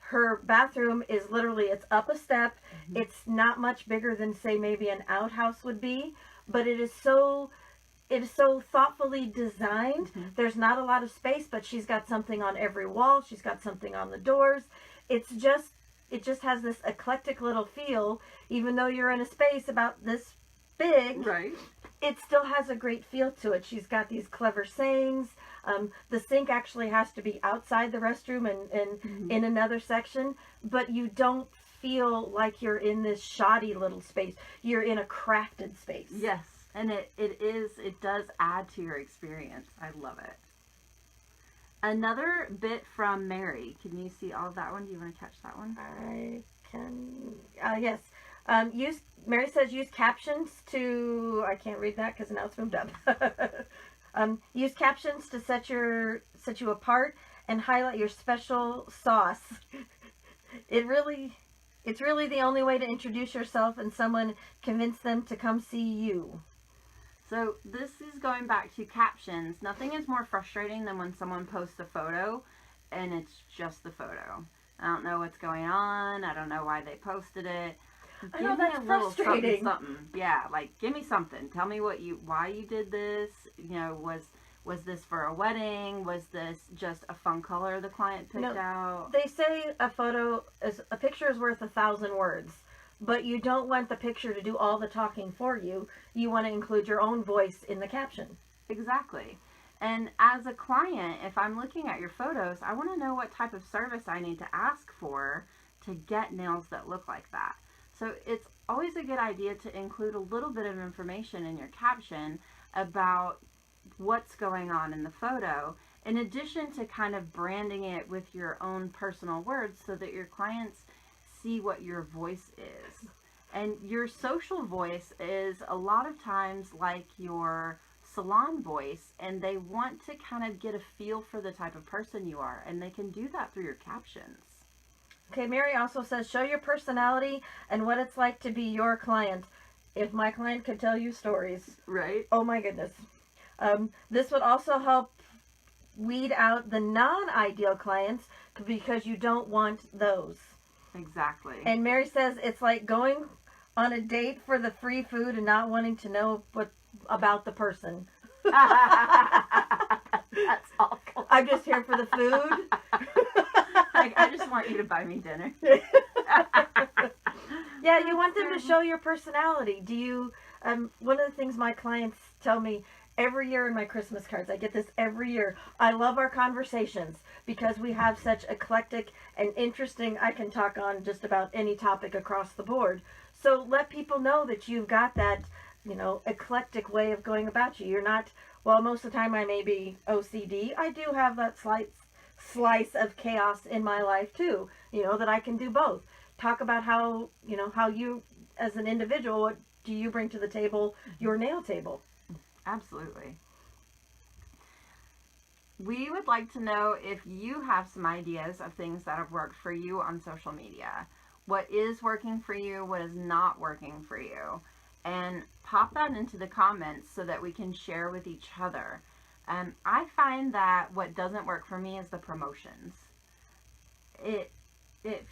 her bathroom is literally, it's up a step. It's not much bigger than, say, maybe an outhouse would be, but it is so thoughtfully designed. There's not a lot of space, but she's got something on every wall. She's got something on the doors. It just has this eclectic little feel, even though you're in a space about this big. Right. It still has a great feel to it. She's got these clever sayings. The sink actually has to be outside the restroom and in another section, but you don't feel like you're in this shoddy little space. You're in a crafted space. Yes, and it does add to your experience. I love it. Another bit from Mary. Can you see all of that one? Do you want to catch that one? I can. Yes. Mary says use captions to. I can't read that because now it's moved up. Use captions to set you apart and highlight your special sauce. It's really the only way to introduce yourself and someone convince them to come see you. So this is going back to captions. Nothing is more frustrating than when someone posts a photo and it's just the photo. I don't know what's going on. I don't know why they posted it. I know, that's frustrating. Something. Yeah, like, give me something. Tell me why you did this. You know, was this for a wedding? Was this just a fun color the client picked out? They say a picture is worth 1,000 words, but you don't want the picture to do all the talking for you. You want to include your own voice in the caption. Exactly. And as a client, if I'm looking at your photos, I want to know what type of service I need to ask for to get nails that look like that. So it's always a good idea to include a little bit of information in your caption about what's going on in the photo, in addition to kind of branding it with your own personal words so that your clients see what your voice is. And your social voice is a lot of times like your salon voice, and they want to kind of get a feel for the type of person you are, and they can do that through your captions. Okay, Mary also says, show your personality and what it's like to be your client. If my client could tell you stories. Right. Oh my goodness. This would also help weed out the non-ideal clients because you don't want those. Exactly. And Mary says it's like going on a date for the free food and not wanting to know about the person. That's awful. I'm just here for the food. Like, I just want you to buy me dinner. Yeah, you want them to show your personality. Do you, one of the things my clients tell me every year in my Christmas cards, I get this every year, I love our conversations because we have such eclectic and interesting, I can talk on just about any topic across the board. So let people know that you've got that, you know, eclectic way of going about you. You're not, well, most of the time I may be OCD. I do have that slice of chaos in my life too, you know, that I can do both. Talk about how, you know, how you as an individual, what do you bring to the table, your nail table? Absolutely. We would like to know if you have some ideas of things that have worked for you on social media. What is working for you? What is not working for you? And pop that into the comments so that we can share with each other. I find that what doesn't work for me is the promotions. It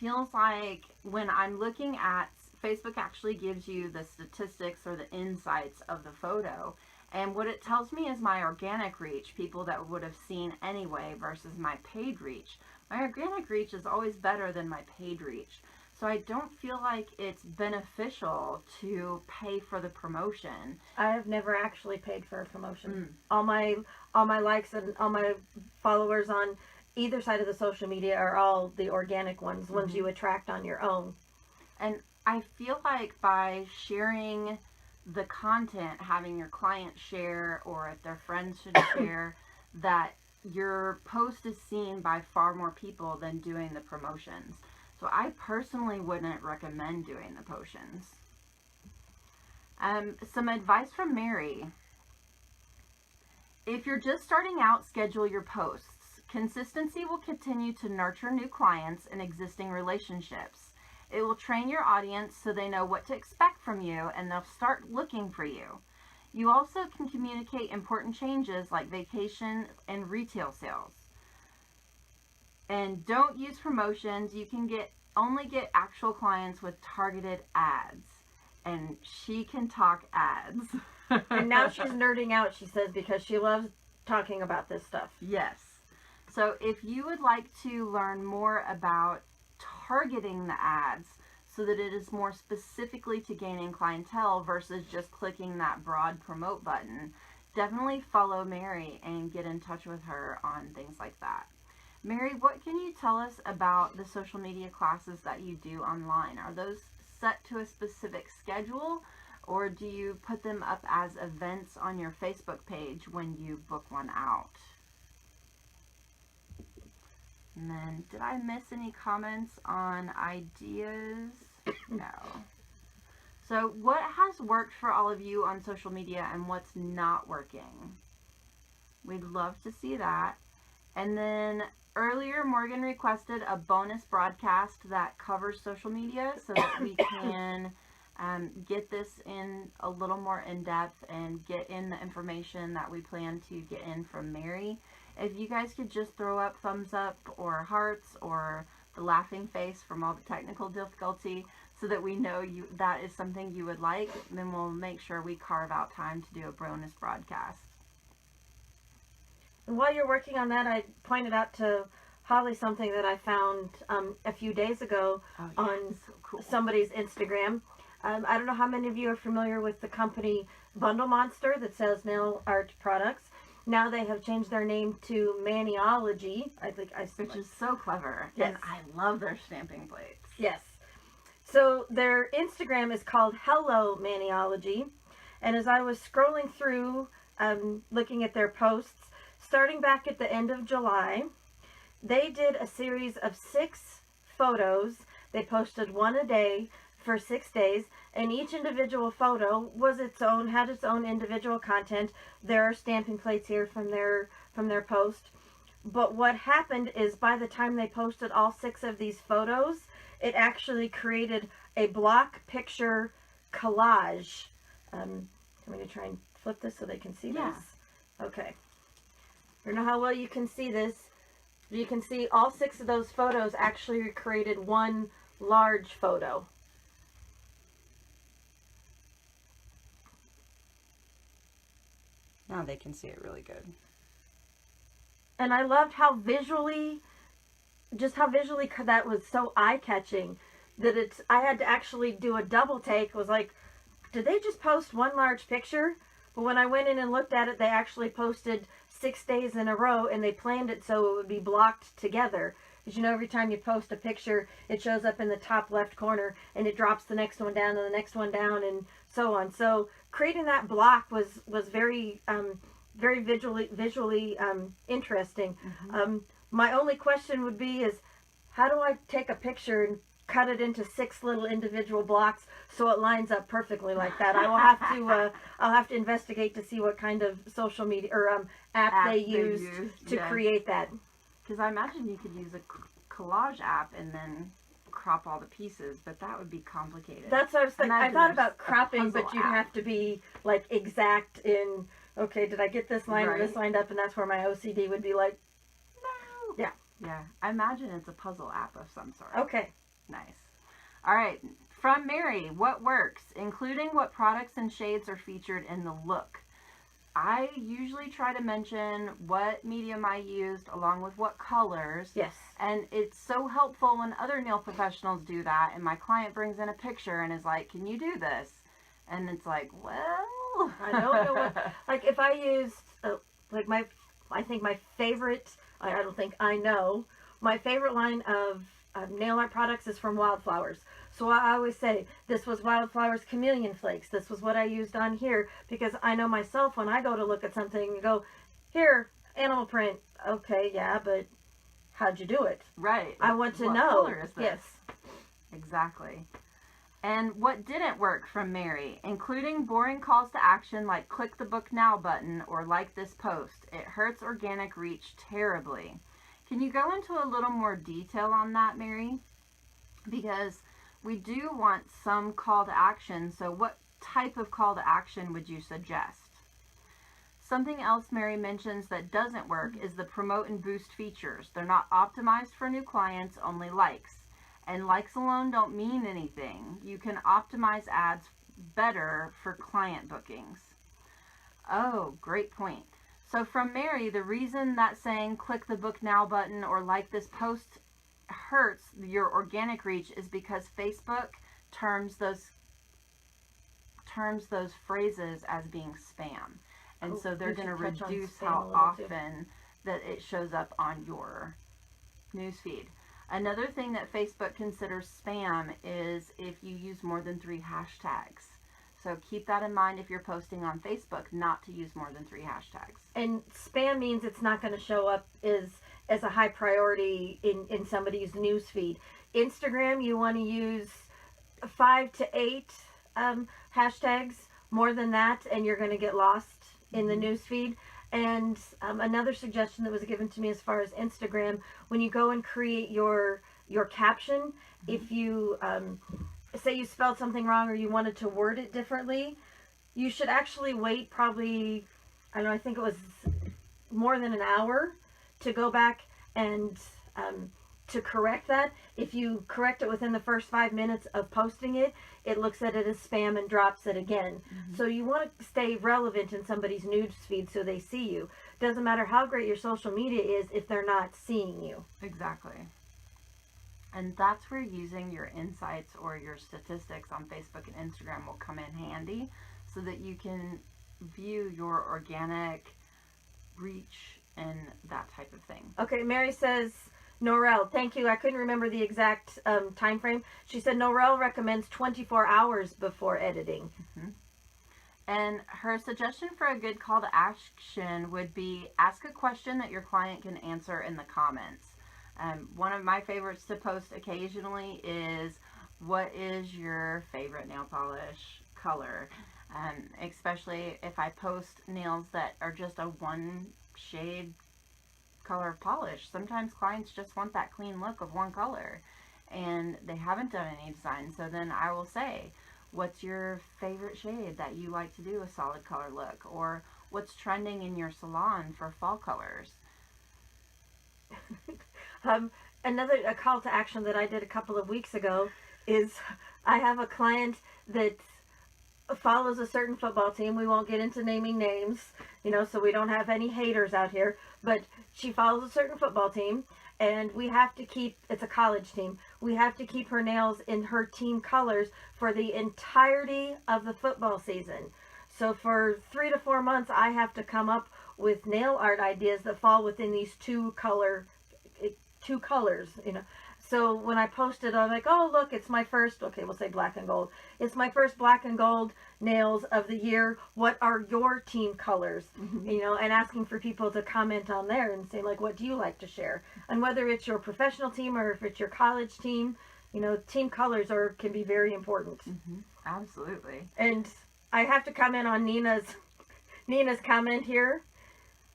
feels like when I'm looking at, Facebook actually gives you the statistics or the insights of the photo. And what it tells me is my organic reach, people that would have seen anyway, versus my paid reach. My organic reach is always better than my paid reach. So I don't feel like it's beneficial to pay for the promotion. I have never actually paid for a promotion. All my likes and all my followers on either side of the social media are all the organic ones, ones you attract on your own. And I feel like by sharing the content, having your clients share, or if their friends should share, that your post is seen by far more people than doing the promotions. So I personally wouldn't recommend doing the potions. Some advice from Mary. If you're just starting out, schedule your posts. Consistency will continue to nurture new clients and existing relationships. It will train your audience so they know what to expect from you and they'll start looking for you. You also can communicate important changes like vacation and retail sales. And don't use promotions. You can only get actual clients with targeted ads. And she can talk ads. And now she's nerding out, she says, because she loves talking about this stuff. Yes. So if you would like to learn more about targeting the ads so that it is more specifically to gaining clientele versus just clicking that broad promote button, definitely follow Mary and get in touch with her on things like that. Mary, what can you tell us about the social media classes that you do online? Are those set to a specific schedule, or do you put them up as events on your Facebook page when you book one out? And then, did I miss any comments on ideas? No. So what has worked for all of you on social media and what's not working? We'd love to see that. And then earlier, Morgan requested a bonus broadcast that covers social media so that we can get this in a little more in depth and get in the information that we plan to get in from Mary. If you guys could just throw up thumbs up or hearts or the laughing face from all the technical difficulty so that we know that is something you would like, then we'll make sure we carve out time to do a bonus broadcast. And while you're working on that, I pointed out to Holly something that I found a few days ago on so cool. somebody's Instagram. I don't know how many of you are familiar with the company Bundle Monster that sells nail art products. Now they have changed their name to Maniology. Which is so clever. Yes. And I love their stamping plates. Yes. So their Instagram is called Hello Maniology. And as I was scrolling through, looking at their posts, starting back at the end of July, they did a series of 6 photos. They posted one a day for 6 days, and each individual photo had its own individual content. There are stamping plates here from their post. But what happened is by the time they posted all 6 of these photos, it actually created a block picture collage. I'm going to try and flip this so they can see this. Okay. I don't know how well you can see this. You can see all 6 of those photos actually created one large photo. Now they can see it really good. And I loved how visually that was so eye-catching that I had to actually do a double take. It was like, did they just post one large picture? But when I went in and looked at it, they actually posted 6 days in a row, and they planned it so it would be blocked together. Because you know, every time you post a picture, it shows up in the top left corner, and it drops the next one down and the next one down, and so on. So creating that block was very very visually interesting. My only question would be is, how do I take a picture and cut it into 6 little individual blocks so it lines up perfectly like that? I will have to I'll have to investigate to see what kind of social media or app they use to create that. Because I imagine you could use a collage app and then crop all the pieces, but that would be complicated. That's what I was thinking. I thought about cropping, but you'd have to be like exact in, okay, did I get this line or this lined up? And that's where my OCD would be like, no. Yeah. Yeah. I imagine it's a puzzle app of some sort. Okay. Nice. All right. From Mary, what works, including what products and shades are featured in the look? I usually try to mention what medium I used along with what colors. Yes. And it's so helpful when other nail professionals do that and my client brings in a picture and is like, can you do this? And it's like, well, I don't know what, like if I used, like I think my favorite, I don't think I know, my favorite line of nail art products is from Wildflowers. So I always say, this was Wildflowers Chameleon Flakes. This was what I used on here, because I know myself when I go to look at something and go, here, animal print. Okay, yeah, but how'd you do it? Right. I want to what know. Color is this? Yes. Exactly. And what didn't work from Mary, including boring calls to action like click the book now button or like this post. It hurts organic reach terribly. Can you go into a little more detail on that, Mary? Because we do want some call to action, so what type of call to action would you suggest? Something else Mary mentions that doesn't work is the promote and boost features. They're not optimized for new clients, only likes. And likes alone don't mean anything. You can optimize ads better for client bookings. Oh, great point. So from Mary, the reason that saying click the book now button or like this post hurts your organic reach is because Facebook terms those phrases as being spam. And so they're going to reduce how often that it shows up on your newsfeed. Another thing that Facebook considers spam is if you use more than 3 hashtags. So keep that in mind if you're posting on Facebook, not to use more than 3 hashtags. And spam means it's not going to show up as a high priority in somebody's news feed. Instagram, you want to use 5 to 8 hashtags. More than that, and you're going to get lost in the news feed. And another suggestion that was given to me as far as Instagram, when you go and create your caption, if you say you spelled something wrong or you wanted to word it differently, you should actually wait probably, I don't know, I think it was more than an hour to go back and to correct that. If you correct it within the first 5 minutes of posting it, it looks at it as spam and drops it again. So you want to stay relevant in somebody's news feed so they see you. Doesn't matter how great your social media is if they're not seeing you. Exactly. And that's where using your insights or your statistics on Facebook and Instagram will come in handy so that you can view your organic reach and that type of thing. Okay, Mary says, Norel, thank you. I couldn't remember the exact time frame. She said Norel recommends 24 hours before editing. And her suggestion for a good call to action would be ask a question that your client can answer in the comments. One of my favorites to post occasionally is, what is your favorite nail polish color? Especially if I post nails that are just a one shade color of polish. Sometimes clients just want that clean look of one color and they haven't done any design. So then I will say, what's your favorite shade that you like to do a solid color look? Or what's trending in your salon for fall colors? Another call to action that I did a couple of weeks ago is I have a client that follows a certain football team. We won't get into naming names, so we don't have any haters out here, but she follows a certain football team, and we have to keep, it's a college team, we have to keep her nails in her team colors for the entirety of the football season. So for 3 to 4 months, I have to come up with nail art ideas that fall within these 2 color two colors, you know. So when I posted, I'm like, oh, look, it's my first, okay, we'll say black and gold. It's my first black and gold nails of the year. What are your team colors? You know, and asking for people to comment on there and say, like, what do you like to share? And whether it's your professional team or if it's your college team, you know, team colors can be very important. Absolutely. And I have to comment on Nina's comment here.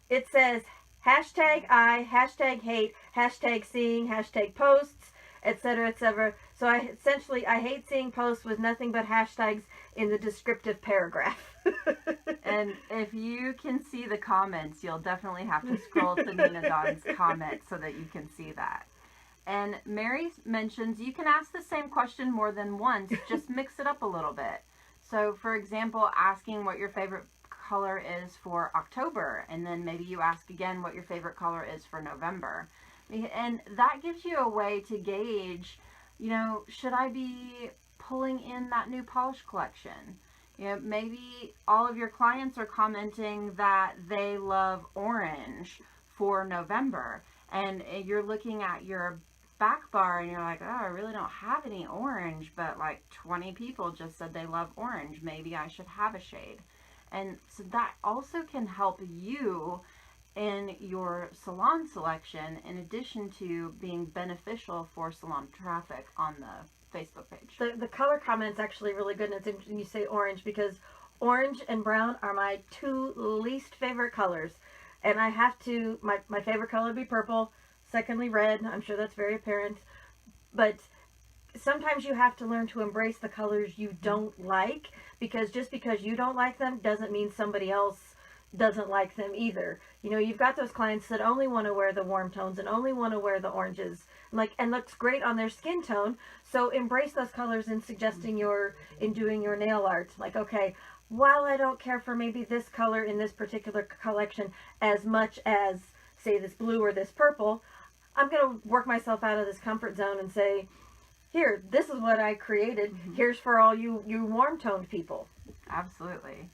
It says, hashtag I, hashtag hate, hashtag seeing, hashtag posts, etc., etc. So I hate seeing posts with nothing but hashtags in the descriptive paragraph. And if you can see the comments, you'll definitely have to scroll to Nina Dawn's comment so that you can see that. And Mary mentions you can ask the same question more than once, just mix it up a little bit. So, for example, asking what your favorite color is for October, and then maybe you ask again what your favorite color is for November. And that gives you a way to gauge, you know, should I be pulling in that new polish collection? You know, maybe all of your clients are commenting that they love orange for November, and you're looking at your back bar and you're like, oh, I really don't have any orange, but like 20 people just said they love orange. Maybe I should have a shade. And so that also can help you in your salon selection, in addition to being beneficial for salon traffic on the Facebook page. The color comment's actually really good, and it's interesting you say orange, because orange and brown are my two least favorite colors. And I have to, my favorite color would be purple, secondly red. I'm sure that's very apparent. But sometimes you have to learn to embrace the colors you don't like, because just because you don't like them doesn't mean somebody else doesn't like them either. You know, you've got those clients that only want to wear the warm tones and only want to wear the oranges, and looks great on their skin tone. So embrace those colors in suggesting in doing your nail art. Like, okay, while I don't care for maybe this color in this particular collection as much as, say, this blue or this purple, I'm going to work myself out of this comfort zone and say, here, this is what I created. Here's for all you warm-toned people. Absolutely.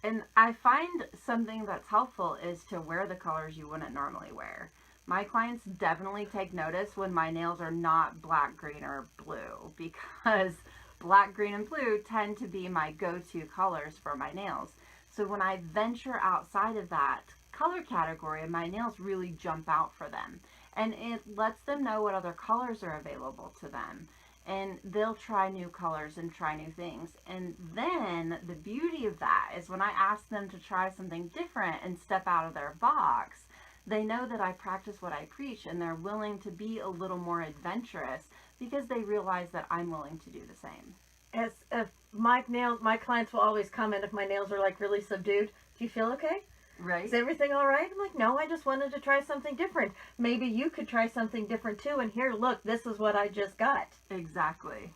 And I find something that's helpful is to wear the colors you wouldn't normally wear. My clients definitely take notice when my nails are not black, green, or blue, because black, green, and blue tend to be my go-to colors for my nails. So when I venture outside of that color category, my nails really jump out for them. And it lets them know what other colors are available to them. And they'll try new colors and try new things. And then the beauty of that is when I ask them to try something different and step out of their box, they know that I practice what I preach, and they're willing to be a little more adventurous because they realize that I'm willing to do the same. As my clients will always comment if my nails are like really subdued. Do you feel okay? Right. Is everything all right? I'm like, no, I just wanted to try something different. Maybe you could try something different too. And here, look, this is what I just got. Exactly.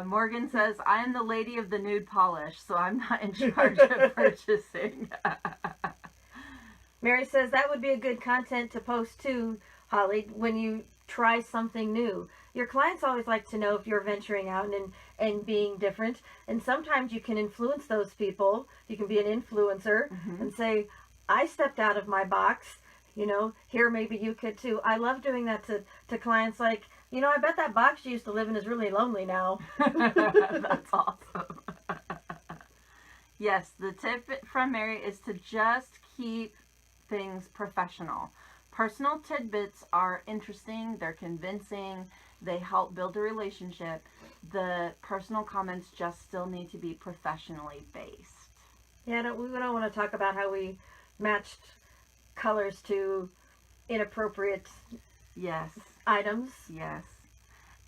Morgan says, I am the lady of the nude polish, so I'm not in charge of purchasing. Mary says, that would be a good content to post too, Holly, when you try something new. Your clients always like to know if you're venturing out and being different. And sometimes you can influence those people. You can be an influencer and say, I stepped out of my box. You know, here maybe you could too. I love doing that to clients, like, you know, I bet that box you used to live in is really lonely now. That's awesome. Yes, the tip from Mary is to just keep things professional. Personal tidbits are interesting, they're convincing, they help build a relationship. The personal comments just still need to be professionally based. Yeah, we don't want to talk about how we matched colors to inappropriate items. Yes.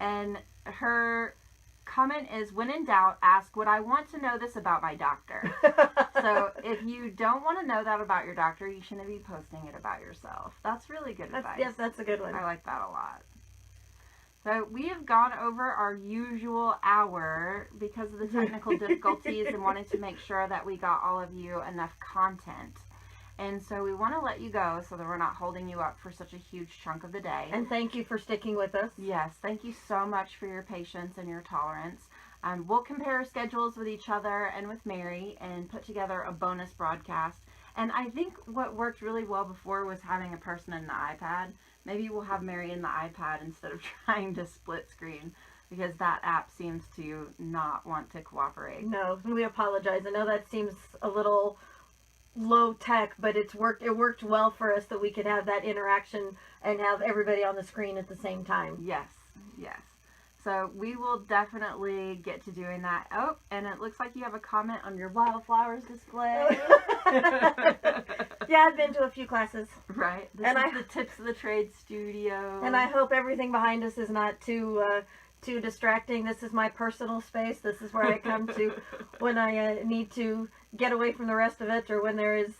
And her comment is, when in doubt, ask, would I want to know this about my doctor? So if you don't want to know that about your doctor, you shouldn't be posting it about yourself. That's really good advice. Yes, that's a good one. I like that a lot. So we have gone over our usual hour because of the technical difficulties and wanted to make sure that we got all of you enough content. And so we want to let you go so that we're not holding you up for such a huge chunk of the day. And thank you for sticking with us. Yes, thank you so much for your patience and your tolerance. We'll compare schedules with each other and with Mary and put together a bonus broadcast. And I think what worked really well before was having a person in the iPad. Maybe we'll have Mary in the iPad instead of trying to split screen, because that app seems to not want to cooperate. No, we apologize. I know that seems a little low tech, but it worked well for us that we could have that interaction and have everybody on the screen at the same time. Yes, yes. So we will definitely get to doing that. Oh, and it looks like you have a comment on your wildflowers display. Yeah, I've been to a few classes. Right. This And is the Tips of the Trade studio. And I hope everything behind us is not too distracting. This is my personal space. This is where I come to when I need to get away from the rest of it, or when there is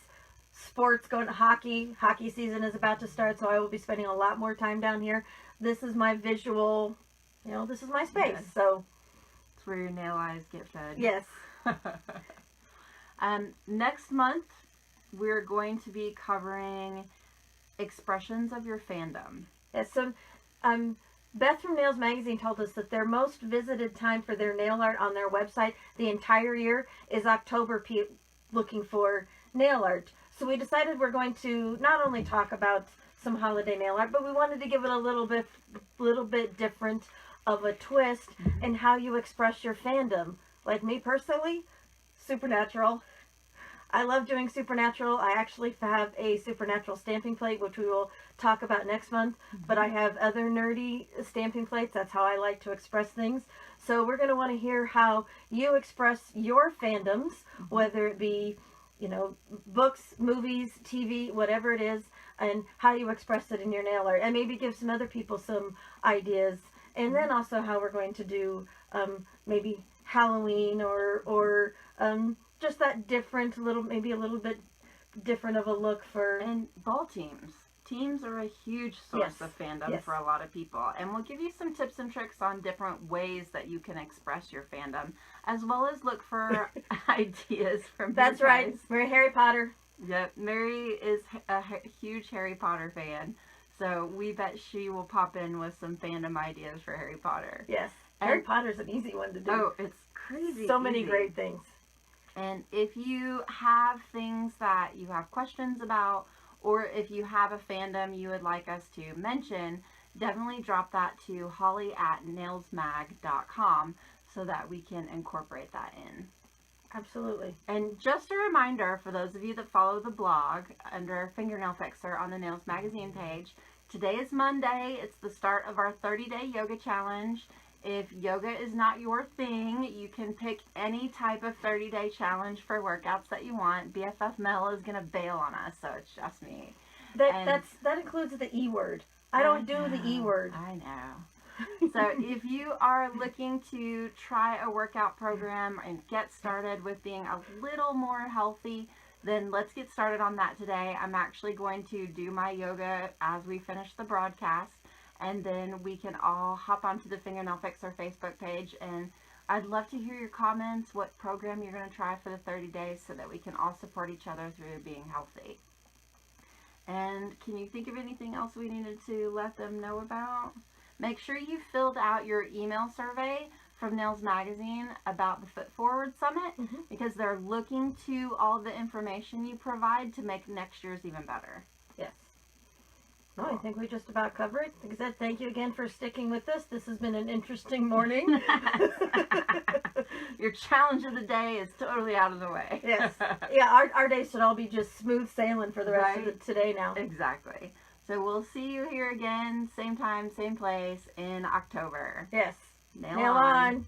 sports going. Hockey season is about to start, so I will be spending a lot more time down here. This is my visual, this is my space. Good. So it's where your nail eyes get fed. yes. Next month, we're going to be covering expressions of your fandom. Yes. So Beth from Nails Magazine told us that their most visited time for their nail art on their website the entire year is October, looking for nail art. So we decided we're going to not only talk about some holiday nail art, but we wanted to give it a little bit different of a twist in how you express your fandom. Like me personally, Supernatural. I love doing Supernatural. I actually have a Supernatural stamping plate, which we will talk about next month. But I have other nerdy stamping plates. That's how I like to express things. So we're going to want to hear how you express your fandoms, whether it be, books, movies, TV, whatever it is, and how you express it in your nail art. And maybe give some other people some ideas. And then also how we're going to do maybe Halloween or just that different, maybe a little bit different of a look for... And ball teams. Teams are a huge source of fandom for a lot of people. And we'll give you some tips and tricks on different ways that you can express your fandom, as well as look for ideas from That's you guys. right. We're Harry Potter. Yep. Mary is a huge Harry Potter fan. So we bet she will pop in with some fandom ideas for Harry Potter. Yes. Harry Potter's an easy one to do. Oh, it's crazy. So many great things. And if you have things that you have questions about, or if you have a fandom you would like us to mention, definitely drop that to holly@nailsmag.com so that we can incorporate that in. Absolutely. And just a reminder for those of you that follow the blog under Fingernail Fixer on the Nails Magazine page, today is Monday. It's the start of our 30-day yoga challenge. If yoga is not your thing, you can pick any type of 30-day challenge for workouts that you want. BFFmel is going to bail on us, so it's just me. That includes the E word. I don't do the E word. I know. So if you are looking to try a workout program and get started with being a little more healthy, then let's get started on that today. I'm actually going to do my yoga as we finish the broadcast. And then we can all hop onto the Fingernail Fixer Facebook page. And I'd love to hear your comments, what program you're going to try for the 30 days so that we can all support each other through being healthy. And can you think of anything else we needed to let them know about? Make sure you filled out your email survey from Nails Magazine about the Foot Forward Summit, because they're looking to all the information you provide to make next year's even better. Yes. No, I think we just about covered it. Like I said, thank you again for sticking with us. This has been an interesting morning. Your challenge of the day is totally out of the way. Yes. Yeah, our day should all be just smooth sailing for the rest of today now. Exactly. So we'll see you here again, same time, same place in October. Yes. Nail on.